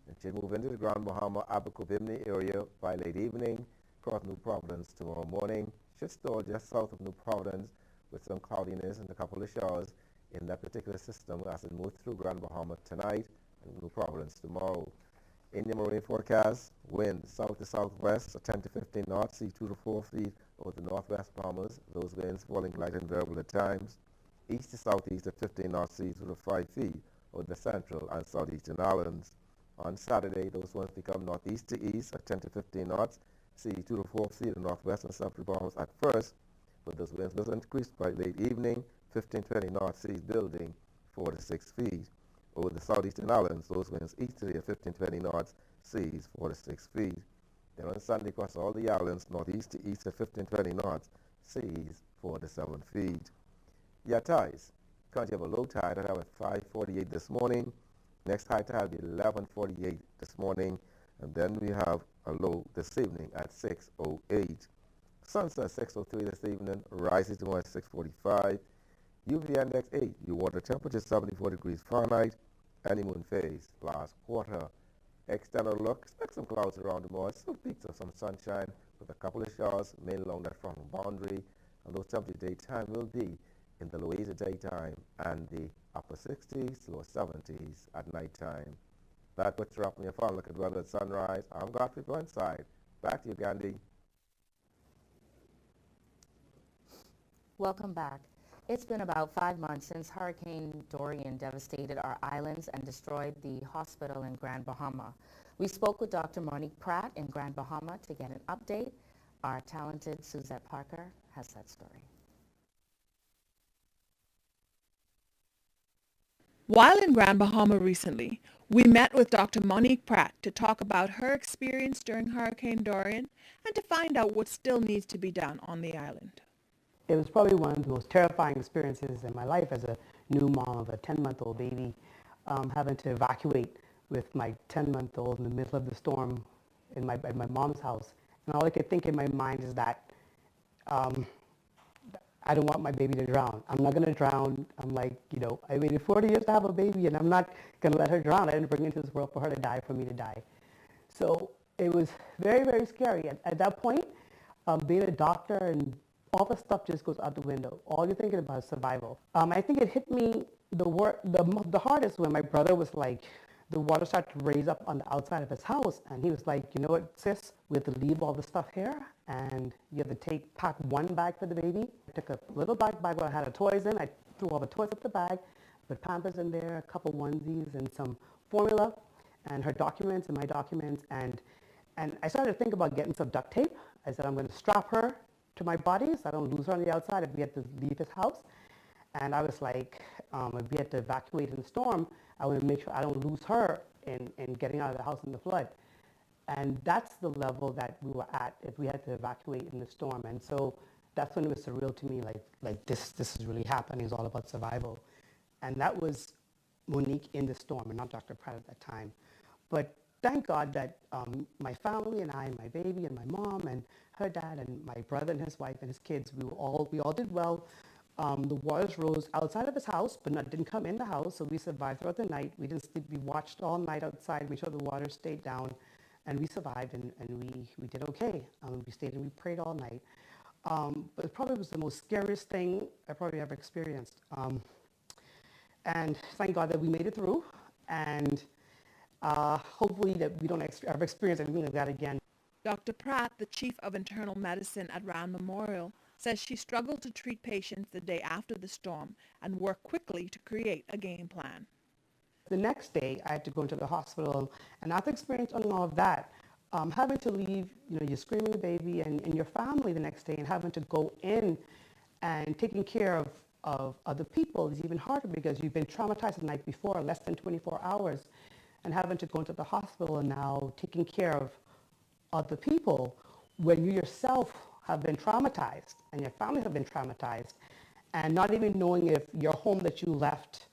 It should move into the Grand Bahama, Abaco, Bimini area by late evening, across New Providence tomorrow morning. Should stall just south of New Providence with some cloudiness and a couple of showers in that particular system as it moves through Grand Bahama tonight and New Providence tomorrow. In your marine forecast, wind south to southwest, 10 to 15 knots, sea 2 to 4 feet over the northwest Bahamas. Those winds falling light and variable at times. East to southeast at 15 knots, sea 2 to 5 feet over the central and southeastern islands. On Saturday, those winds become northeast to east at 10 to 15 knots, sea 2 to 4 feet in the northwest and central Bahamas at first, but those winds will increase by late evening, 15-20 knots, seas building 4 to 6 feet. Over the southeastern islands, those winds easterly at 15-20 knots, seas 4 to 6 feet. Then on Sunday, across all the islands, northeast to east at 15-20 knots, seas 4 to 7 feet. Your tides. Currently have a low tide at 5:48 this morning. Next high tide will be 11:48 this morning, and then we have a low this evening at 6:08. Sunset 6:03 this evening, rises to 6:45. UV index 8, your water temperature 74 degrees Fahrenheit, honeymoon phase last quarter. External look, expect some clouds around the morning, some peaks of some sunshine with a couple of showers mainly along that front boundary, and those temperatures daytime will be in the low 80s at daytime and the upper 60s, low 70s at nighttime. That's what's up on your phone. Look at weather at sunrise. I'm Godfrey Burnside. Back to you, Gandhi. Welcome back. It's been about 5 months since Hurricane Durian devastated our islands and destroyed the hospital in Grand Bahama. We spoke with Dr. Monique Pratt in Grand Bahama to get an update. Our talented Suzette Parker has that story. While in Grand Bahama recently, we met with Dr. Monique Pratt to talk about her experience during Hurricane Dorian and to find out what still needs to be done on the island. It was probably one of the most terrifying experiences in my life as a new mom of a 10-month-old baby, having to evacuate with my 10-month-old in the middle of the storm at my mom's house. And all I could think in my mind is that I don't want my baby to drown. I'm not going to drown. I'm like, I waited 40 years to have a baby, and I'm not going to let her drown. I didn't bring her into this world for her to die, for me to die. So it was very, very scary. At that point, being a doctor and all the stuff just goes out the window. All you're thinking about is survival. I think it hit me the hardest when my brother was like, the water started to raise up on the outside of his house, and he was like, you know what, sis, we have to leave all the stuff here, and you have to pack one bag for the baby. I took a little bag where I had the toys in. I threw all the toys up the bag, put Pampers in there, a couple onesies, and some formula, and her documents and my documents, and I started to think about getting some duct tape. I said, I'm going to strap her to my body so I don't lose her on the outside if we had to leave his house. And I was like, if we had to evacuate in the storm, I want to make sure I don't lose her in getting out of the house in the flood. And that's the level that we were at if we had to evacuate in the storm. And so that's when it was surreal to me, like this is really happening. It's all about survival. And that was Monique in the storm, and not Dr. Pratt at that time. But thank God that my family and I, my baby and my mom and her dad and my brother and his wife and his kids, we all did well. The waters rose outside of his house, but didn't come in the house, so we survived throughout the night. We didn't sleep. We watched all night outside, made sure the water stayed down, and we survived, and we did okay. We stayed and we prayed all night. But it probably was the most scariest thing I probably ever experienced. And thank God that we made it through, and hopefully that we don't ever experience anything like that again. Dr. Pratt, the chief of internal medicine at Rand Memorial, says she struggled to treat patients the day after the storm and worked quickly to create a game plan. The next day, I had to go into the hospital, and after experiencing all of that, having to leave, your screaming baby and your family the next day, and having to go in and taking care of other people is even harder because you've been traumatized the night before, less than 24 hours, and having to go into the hospital and now taking care of other people when you yourself have been traumatized and your family have been traumatized, and not even knowing if your home that you left,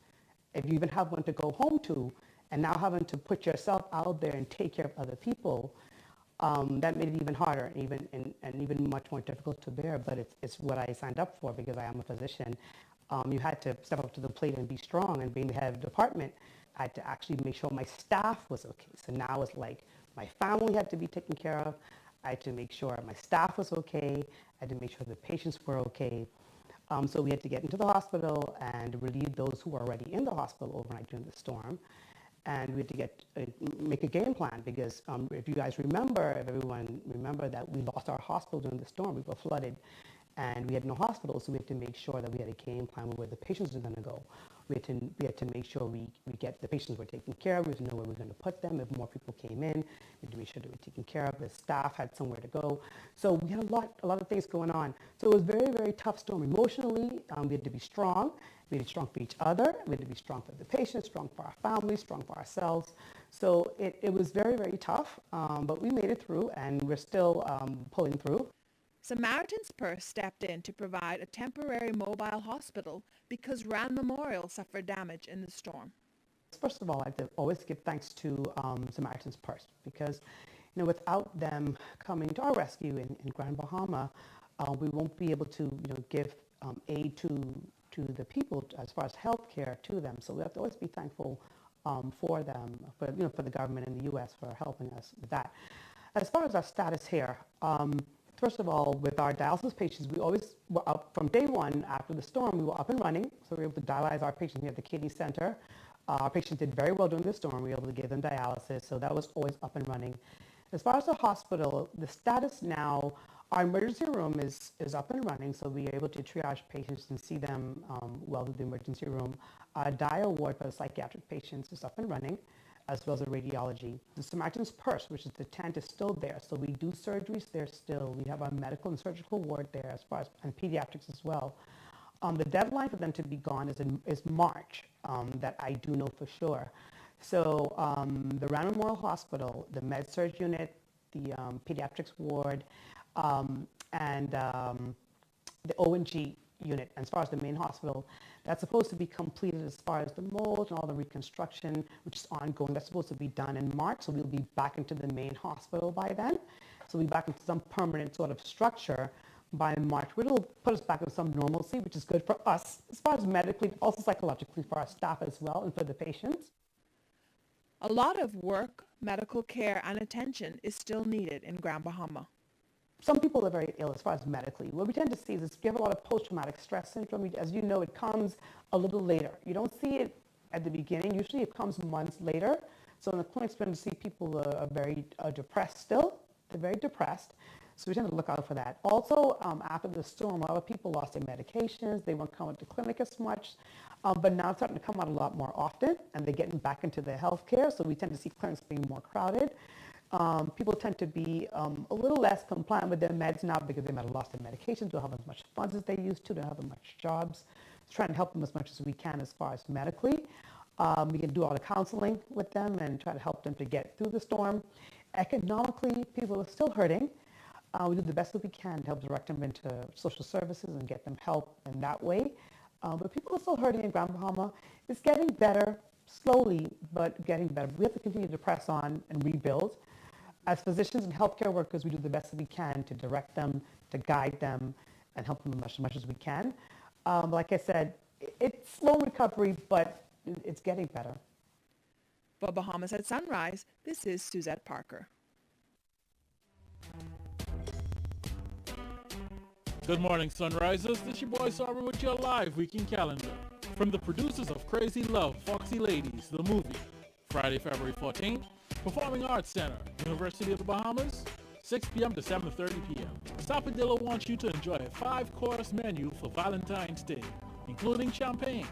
if you even have one to go home to, and now having to put yourself out there and take care of other people, that made it even harder and even much more difficult to bear. But it's what I signed up for because I am a physician. You had to step up to the plate and be strong, and being the head of the department, I had to actually make sure my staff was okay. So now it's like my family had to be taken care of. I had to make sure my staff was okay. I had to make sure the patients were okay. So we had to get into the hospital and relieve those who were already in the hospital overnight during the storm. And we had to make a game plan because if you guys remember, if everyone remember that we lost our hospital during the storm, we were flooded. And we had no hospital, so we had to make sure that we had a game plan where the patients were going to go. We had to make sure we get the patients were taken care of. We had to know where we were going to put them. If more people came in, we had to make sure they were taken care of. The staff had somewhere to go. So we had a lot of things going on. So it was a very, very tough storm emotionally. We had to be strong. We had to be strong for each other. We had to be strong for the patients, strong for our families, strong for ourselves. So it was very, very tough, but we made it through, and we're still pulling through. Samaritan's Purse stepped in to provide a temporary mobile hospital because Rand Memorial suffered damage in the storm. First of all, I have to always give thanks to Samaritan's Purse because, without them coming to our rescue in Grand Bahama, we won't be able to, give aid to the people as far as health care to them. So we have to always be thankful for them, for the government in the U.S. for helping us with that. As far as our status here, first of all, with our dialysis patients, we always were up from day one after the storm. We were up and running, so we were able to dialyze our patients here at the kidney center. Our patients did very well during the storm. We were able to give them dialysis, so that was always up and running. As far as the hospital, the status now, our emergency room is up and running, so we are able to triage patients and see them well in the emergency room. Our DIA ward for the psychiatric patients is up and running, as well as the radiology. The Samaritan's Purse, which is the tent, is still there. So we do surgeries there still. We have our medical and surgical ward there as far as, and pediatrics as well. The deadline for them to be gone is March, that I do know for sure. So the Rand Memorial Hospital, the med-surg unit, the pediatrics ward, and the O&G unit, as far as the main hospital, that's supposed to be completed as far as the mold and all the reconstruction, which is ongoing. That's supposed to be done in March, so we'll be back into the main hospital by then. So we'll be back into some permanent sort of structure. by March, which will put us back in some normalcy, which is good for us as far as medically, also psychologically for our staff as well and for the patients. A lot of work, medical care, and attention is still needed in Grand Bahama. Some people are very ill as far as medically. What we tend to see is you have a lot of post-traumatic stress syndrome. As you know, it comes a little later. You don't see it at the beginning. Usually it comes months later. So in the clinics, we tend to see people are very depressed still. They're very depressed. So we tend to look out for that. Also, after the storm, a lot of people lost their medications. They weren't coming to clinic as much. But now it's starting to come out a lot more often, and they're getting back into their health care. So we tend to see clinics being more crowded. People tend to be a little less compliant with their meds now because they might have lost their medications, don't have as much funds as they used to, don't have as much jobs. So trying to help them as much as we can as far as medically. We can do all the counseling with them and try to help them to get through the storm. Economically, people are still hurting. We do the best that we can to help direct them into social services and get them help in that way. But people are still hurting in Grand Bahama. It's getting better, slowly, but getting better. We have to continue to press on and rebuild. As physicians and healthcare workers, we do the best that we can to direct them, to guide them, and help them as much as we can. Like I said, it's slow recovery, but it's getting better. For Bahamas at Sunrise, this is Suzette Parker. Good morning, Sunrisers. This your boy Sarver with your live weekend calendar. From the producers of Crazy Love, Foxy Ladies, the movie, Friday, February 14th, Performing Arts Center, University of the Bahamas, 6 p.m. to 7:30 p.m. Sapodilla wants you to enjoy a 5-course menu for Valentine's Day, including champagne,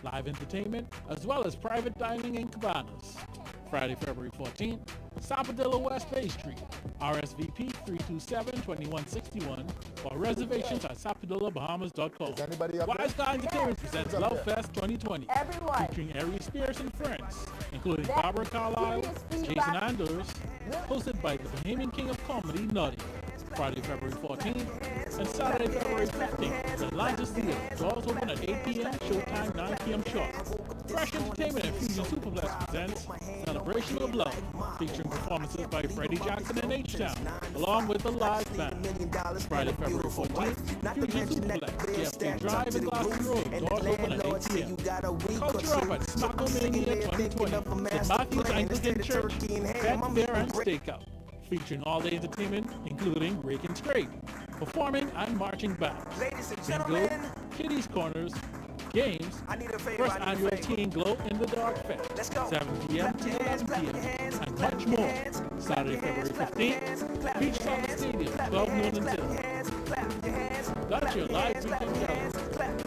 live entertainment, as well as private dining in cabanas. Friday, February 14th, Sapodilla West Bay Street, RSVP 327-2161, or reservations at sapodillabahamas.com. Wise Guy Entertainment presents Love Fest 2020, featuring Ari Spears and friends, including Barbara Carlisle, Jason Anders, hosted by the Bahamian King of Comedy, Nutty. Friday, February 14th, and Saturday, February 15th, the Atlantis Theater. Doors open at 8 p.m., showtime 9 p.m. sharp. Fresh Entertainment and Fusion Superflex presents Celebration of Love, featuring performances by Freddie Jackson and H-Town, along with the live band. Friday, February 14th, Fusion Superflex, GFK Drive and Glasgow Road. Doors open at 8 p.m. Culture Up at Smackomania 2020, St. Matthew's Anglican Church, Pet, Bear, and Stakeout, featuring all-day entertainment, including Breaking Straight, performing and marching bands, bingo, kiddies corners, games, first annual Teen Glow in the Dark Fest, 7 p.m. to 11 p.m., and much more. Saturday, February 15th, Beach Soccer Stadium, 12 noon until. Got your live weekend calendar.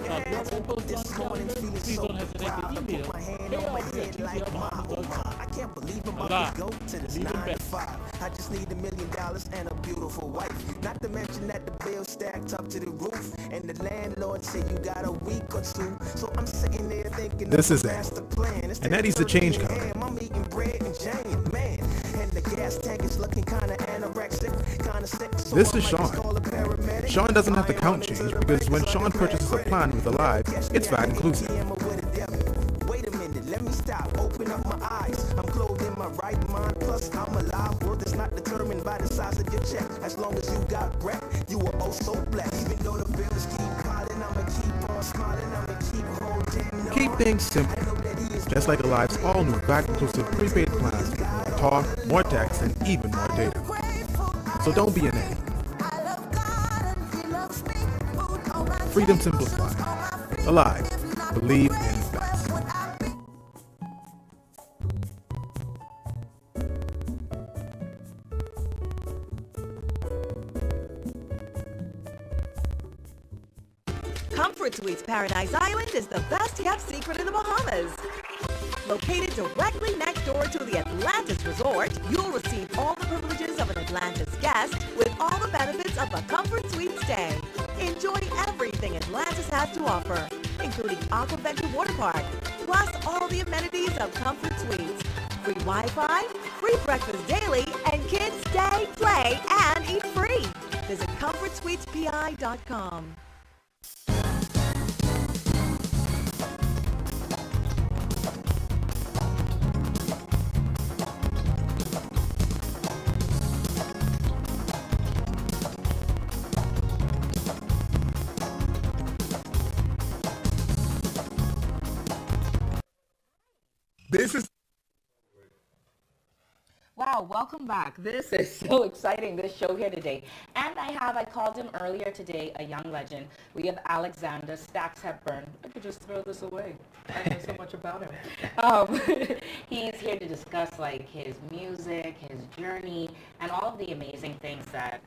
Your post on calendar, please don't hesitate to email KLC@GCLBahamas.com. I can't believe I'm about Alive. to go to this 9 to 5. I just need $1 million and a beautiful wife. Not to mention that the bills stacked up to the roof, and the landlord said you got a week or two. So I'm sitting there thinking This is that's Eddie. the plan. And Eddie's the change counter. I'm eating bread and jam, man. And the gas tank is looking kinda anorexic, kinda sick. So This I is might Sean. just call a paramedic. Sean doesn't have to count change because when Sean purchases a plan with Alive, it's VAT inclusive. Wait a minute, let me stop, open up my eyes. I'm clothed in my right mind, plus I'm alive. Worth is not determined by the size of your check. As long as you got breath, you are oh so blessed. Even though the bills keep piling, I'ma keep on smiling, I'ma keep holding on. Keep things simple. Just like Alive's all new VAT inclusive prepaid plans with more talk, more text, and even more data. So don't be an Eddie. Freedom simplified. Alive. Believe in the best. Comfort Suites Paradise Island is the best kept secret in the Bahamas. Located directly next door to the Atlantis Resort, you'll receive all the privileges of an Atlantis guest with all the benefits of a Comfort Suite stay. Enjoy everything Atlantis has to offer, including Aquaventure Water Park, plus all the amenities of Comfort Suites. Free Wi-Fi, free breakfast daily, and kids stay, play, and eat free. Visit ComfortSuitesPI.com. This is Wow, welcome back. This is so exciting, this show here today. And I called him earlier today, a young legend. We have Alexander Stacks Hepburn. I could just throw this away. I know so much about him. He's here to discuss like his music, his journey, and all of the amazing things that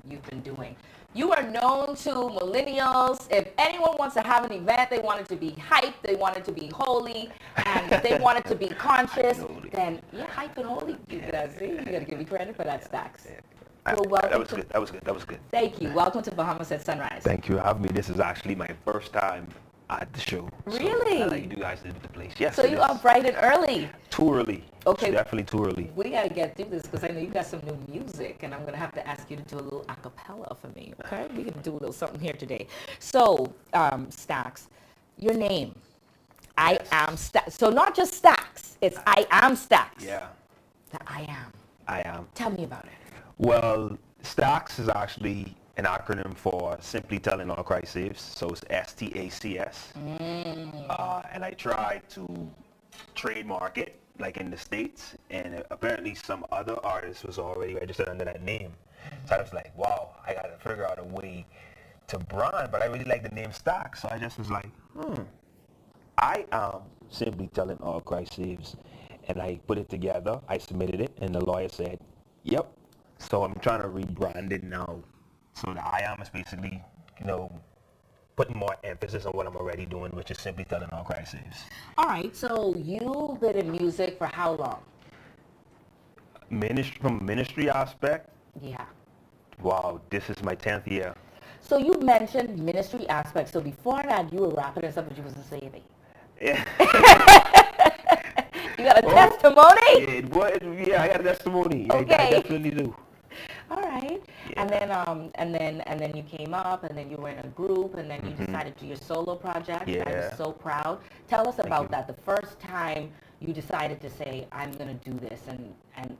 you've been doing. You are known to millennials. If anyone wants to have an event, they want it to be hype, they want it to be holy, and if they want it to be conscious, then yeah, hype and holy. You gotta give me credit for that, Stacks. Well, welcome That was good. That was good. Thank you. Welcome to Bahamas at Sunrise. Thank you for having me. This is actually my first time at the show. Really? So I like you guys did the place. Yes. So you are bright and early. Too early. Okay. It's definitely too early. We got to get through this because I know you got some new music, and I'm going to have to ask you to do a little a cappella for me, okay? We're going to do a little something here today. So, Stacks, your name, I am Stacks. So not just Stacks, it's I am Stacks. Yeah. The I am. I am. Tell me about it. Well, Stacks is actually an acronym for Simply Telling All Christ Saves. So it's STACS. And I tried to trademark it, like in the States, and apparently some other artist was already registered under that name. So I was like, wow, I got to figure out a way to brand, but I really like the name Stacks. So I just was like, I am Simply Telling All Christ Saves. And I put it together, I submitted it, and the lawyer said, yep. So I'm trying to rebrand it now. So the I am is basically, putting more emphasis on what I'm already doing, which is Simply Telling All Christ Saves. All right, so you've been in music for how long? From ministry aspect? Yeah. Wow, this is my 10th year. So you mentioned ministry aspect. So before that, you were rapping and stuff, but you was a saving. Yeah. You got a testimony? Yeah, I got a testimony. Okay. I definitely do. All right. Yeah. And then you came up, and then you were in a group, and then you decided to do your solo project. Yeah. I'm so proud. Tell us about that. The first time you decided to say, I'm going to do this, and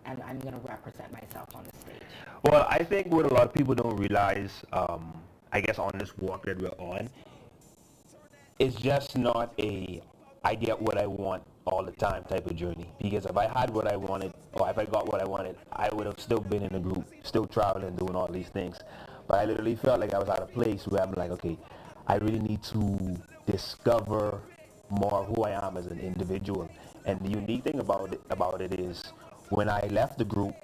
I'm going to represent myself on the stage. Well, I think what a lot of people don't realize, I guess on this walk that we're on, it's just not a I get what I want all the time type of journey. Because if I had what I wanted, or if I got what I wanted, I would have still been in a group, still traveling, doing all these things. But I literally felt like I was at a place where I'm like, okay, I really need to discover more who I am as an individual. And the unique thing about it is, when I left the group,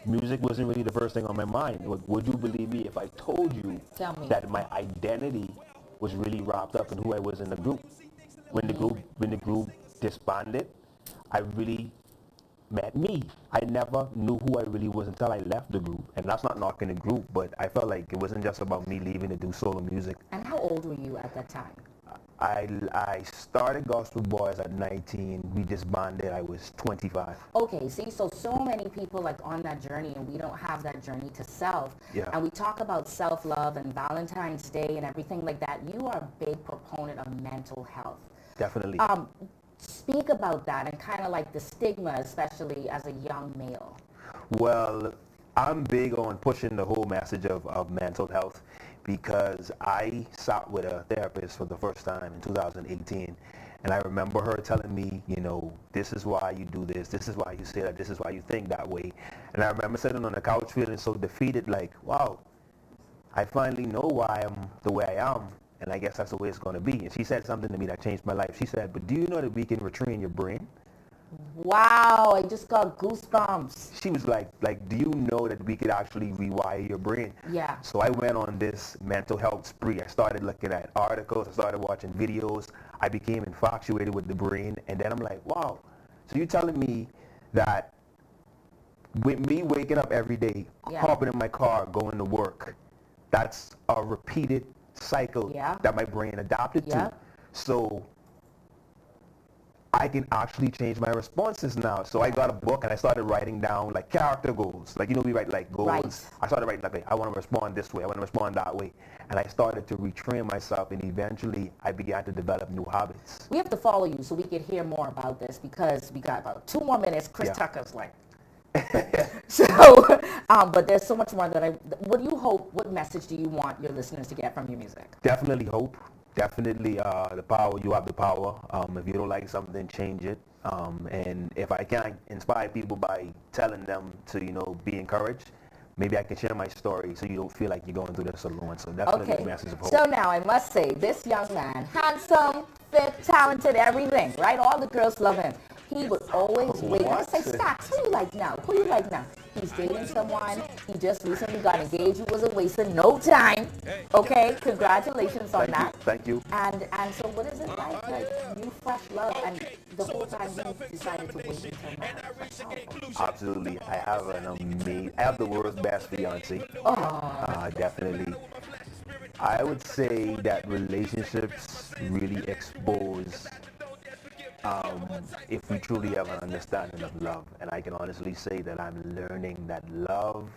music wasn't really the first thing on my mind. Would you believe me if I told you that my identity was really wrapped up in who I was in the group? When the group disbanded, I really met me. I never knew who I really was until I left the group. And that's not knocking the group, but I felt like it wasn't just about me leaving to do solo music. And how old were you at that time? I started Gospel Boys at 19. We disbanded. I was 25. Okay, see, so many people like on that journey, and we don't have that journey to self. Yeah. And we talk about self-love and Valentine's Day and everything like that. You are a big proponent of mental health. Definitely. Speak about that and kind of like the stigma, especially as a young male. Well, I'm big on pushing the whole message of mental health, because I sat with a therapist for the first time in 2018, and I remember her telling me, this is why you do this is why you say that, this is why you think that way. And I remember sitting on the couch feeling so defeated, like, wow, I finally know why I'm the way I am, and I guess that's the way it's going to be. And she said something to me that changed my life. She said, but do you know that we can retrain your brain? Wow, I just got goosebumps. She was like, do you know that we could actually rewire your brain? Yeah. So I went on this mental health spree. I started looking at articles. I started watching videos. I became infatuated with the brain. And then I'm like, wow. So you're telling me that with me waking up every day, hopping in my car, going to work, that's a repeated cycle that my brain adapted to. So I can actually change my responses now. So I got a book and I started writing down like character goals. Like, we write like goals. Right. I started writing like, I want to respond this way. I want to respond that way. And I started to retrain myself, and eventually I began to develop new habits. We have to follow you so we can hear more about this, because we got about 2 more minutes. Chris Tucker's like. But there's so much more that what do you hope, what message do you want your listeners to get from your music? Definitely hope. Definitely the power. You have the power. If you don't like something, change it. And if I can inspire people by telling them to, be encouraged, maybe I can share my story so you don't feel like you're going through this alone. So definitely Okay. a message of hope. So now I must say, this young man, handsome, fit, talented, everything, right? All the girls love him. He would always wait. I would say, Stacks, who you like now? Who you like now? He's dating someone. He just recently got engaged. He wasn't wasting no time. Okay, congratulations on that. Thank you. And so what is it like new fresh love, and the whole time you decided to wait until marriage? Absolutely. I have the world's best fiance. Definitely. I would say that relationships really expose if we truly have an understanding of love. And I can honestly say that I'm learning that love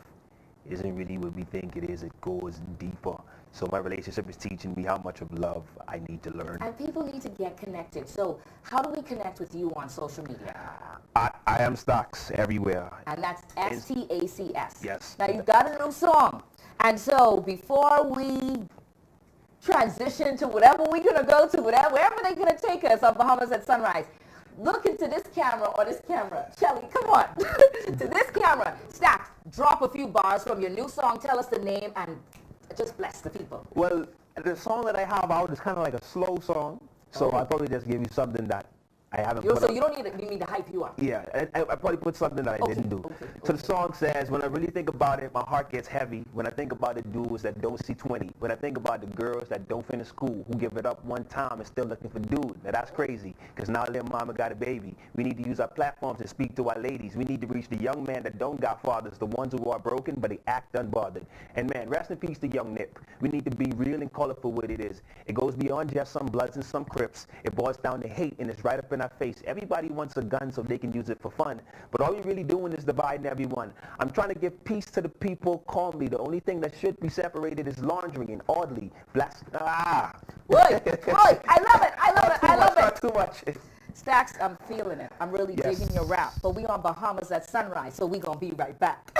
isn't really what we think it is. It goes deeper. So my relationship is teaching me how much of love I need to learn. And people need to get connected. So how do we connect with you on social media? I am Stacks everywhere. And that's STACS. Yes. Now you've got a new song. And so before we transition to whatever we're going to go to, wherever they're going to take us on Bahamas at Sunrise, look into this camera or this camera. Shelly, come on. To this camera. Stacks, drop a few bars from your new song. Tell us the name and just bless the people. Well, the song that I have out is kind of like a slow song. So I'll probably just give you something that I haven't put So up. you don't need to hype you up. Yeah, I probably put something that I didn't do. So the song says, when I really think about it, my heart gets heavy. When I think about the dudes that don't see 20. When I think about the girls that don't finish school, who give it up one time and still looking for dude. Now that's crazy, because now little mama got a baby. We need to use our platforms to speak to our ladies. We need to reach the young men that don't got fathers, the ones who are broken, but they act unbothered. And man, rest in peace to young Nip. We need to be real and call it for what it is. It goes beyond just some Bloods and some Crips. It boils down to hate, and it's right up in our face. Everybody wants a gun so they can use it for fun, but all you're really doing is dividing everyone. I'm trying to give peace to the people calmly. The only thing that should be separated is laundry, and oddly, Boy, I love it. I love it. Not too much. Stacks, I'm feeling it. I'm really digging your rap. But we on Bahamas at Sunrise, so we gonna be right back.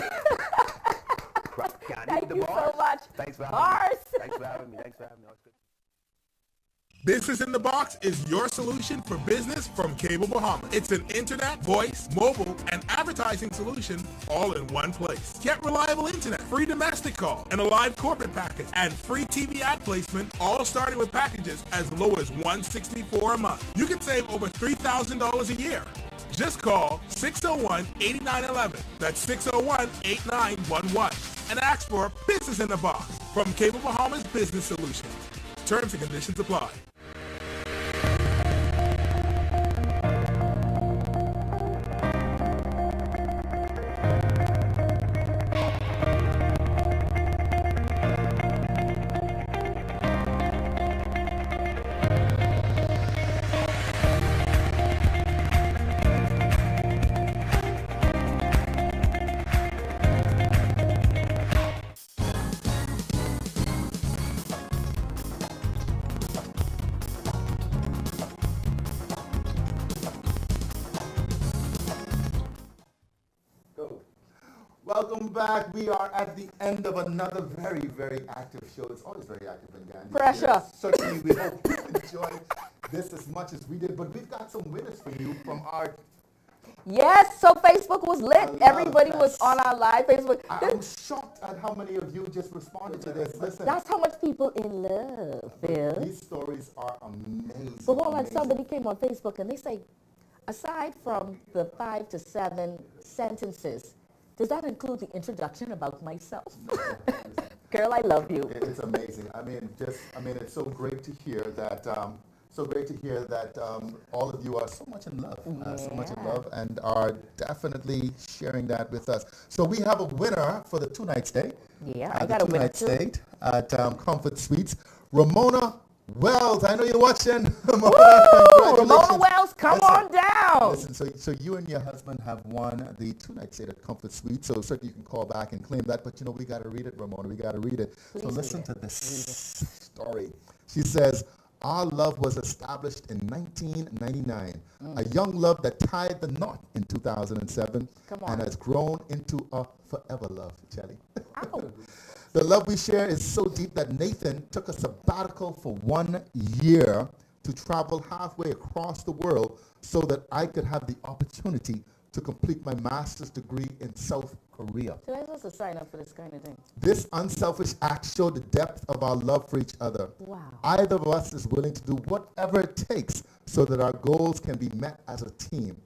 Thank you so much. Thanks for having me. Thanks for having me. Business in the Box is your solution for business from Cable Bahamas. It's an internet, voice, mobile, and advertising solution all in one place. Get reliable internet, free domestic call, and a live corporate package, and free TV ad placement, all starting with packages as low as $164 a month. You can save over $3,000 a year. Just call 601-8911. That's 601-8911. And ask for Business in the Box from Cable Bahamas Business Solutions. Terms and conditions apply. Welcome back. We are at the end of another very, very active show. It's always very active in Gandhi. Pressure. Yes, certainly, we hope you enjoyed this as much as we did. But we've got some winners for you from our... Yes, so Facebook was lit. Everybody was on our live Facebook. I'm shocked at how many of you just responded to this. Listen. That's how much people in love, Phil. These stories are amazing. But hold on, somebody came on Facebook and they say, aside from the 5 to 7 sentences, does that include the introduction about myself? Girl, I love you. It's amazing. It's so great to hear that. All of you are so much in love, and are definitely sharing that with us. So we have a winner for the 2-night stay. Yeah, I got a winner too. 2-night stay at Comfort Suites. Ramona Wells, I know you're watching. Ramona Wells, come on down. Listen, so you and your husband have won the 2-night stay at Comfort Suite. So certainly you can call back and claim that. But we got to read it, Ramona. We got to read it. Please so listen read to this story. She says, our love was established in 1999. A young love that tied the knot in 2007 and has grown into a forever love, Jelly. The love we share is so deep that Nathan took a sabbatical for 1 year to travel halfway across the world so that I could have the opportunity to complete my master's degree in South Korea. So I supposed to sign up for this kind of thing? This unselfish act showed the depth of our love for each other. Wow. Either of us is willing to do whatever it takes so that our goals can be met as a team.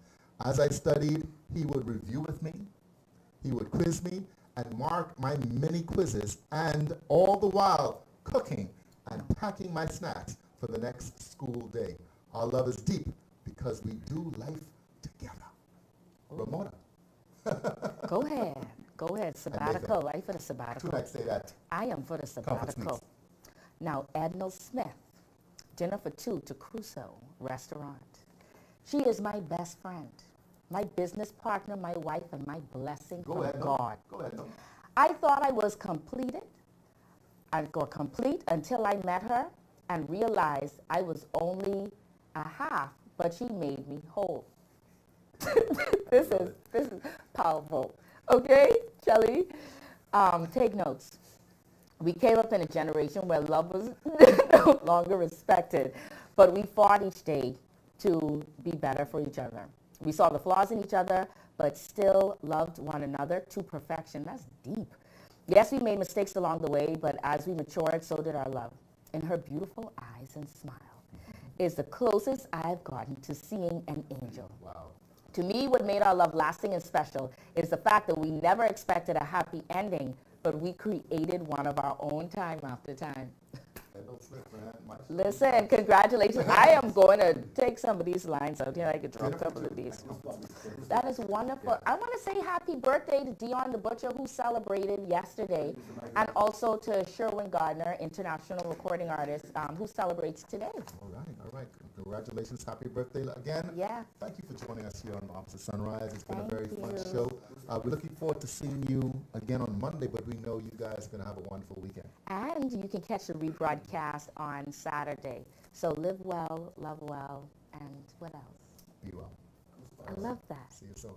As I studied, he would review with me, he would quiz me, and mark my mini quizzes, and all the while cooking and packing my snacks for the next school day. Our love is deep because we do life together. Ramona. Go ahead. Sabbatical. Are you for the sabbatical? Tonight, say that. I am for the sabbatical. Now, Edna Smith, dinner for two to Crusoe Restaurant. She is my best friend, my business partner, my wife, and my blessing from God. Go ahead. No. I thought I was complete until I met her and realized I was only a half, but she made me whole. This is powerful. Okay, Shelley? Take notes. We came up in a generation where love was no longer respected, but we fought each day to be better for each other. We saw the flaws in each other, but still loved one another to perfection. That's deep. Yes, we made mistakes along the way, but as we matured, so did our love. In her beautiful eyes and smile is the closest I've gotten to seeing an angel. Wow. To me, what made our love lasting and special is the fact that we never expected a happy ending, but we created one of our own time after time. Listen, congratulations. I am going to take some of these lines out here. I could draw a couple of these. That is wonderful. I want to say happy birthday to Dion the Butcher, who celebrated yesterday, and also to Sherwin Gardner, international recording artist, who celebrates today. All right. Congratulations. Happy birthday again. Yeah. Thank you for joining us here on Opposite Sunrise. It's been a very fun show. We're looking forward to seeing you again on Monday, but we know you guys are going to have a wonderful weekend. And you can catch the rebroadcast on Saturday. So live well, love well, and what else? Be well. I love that. See you soon.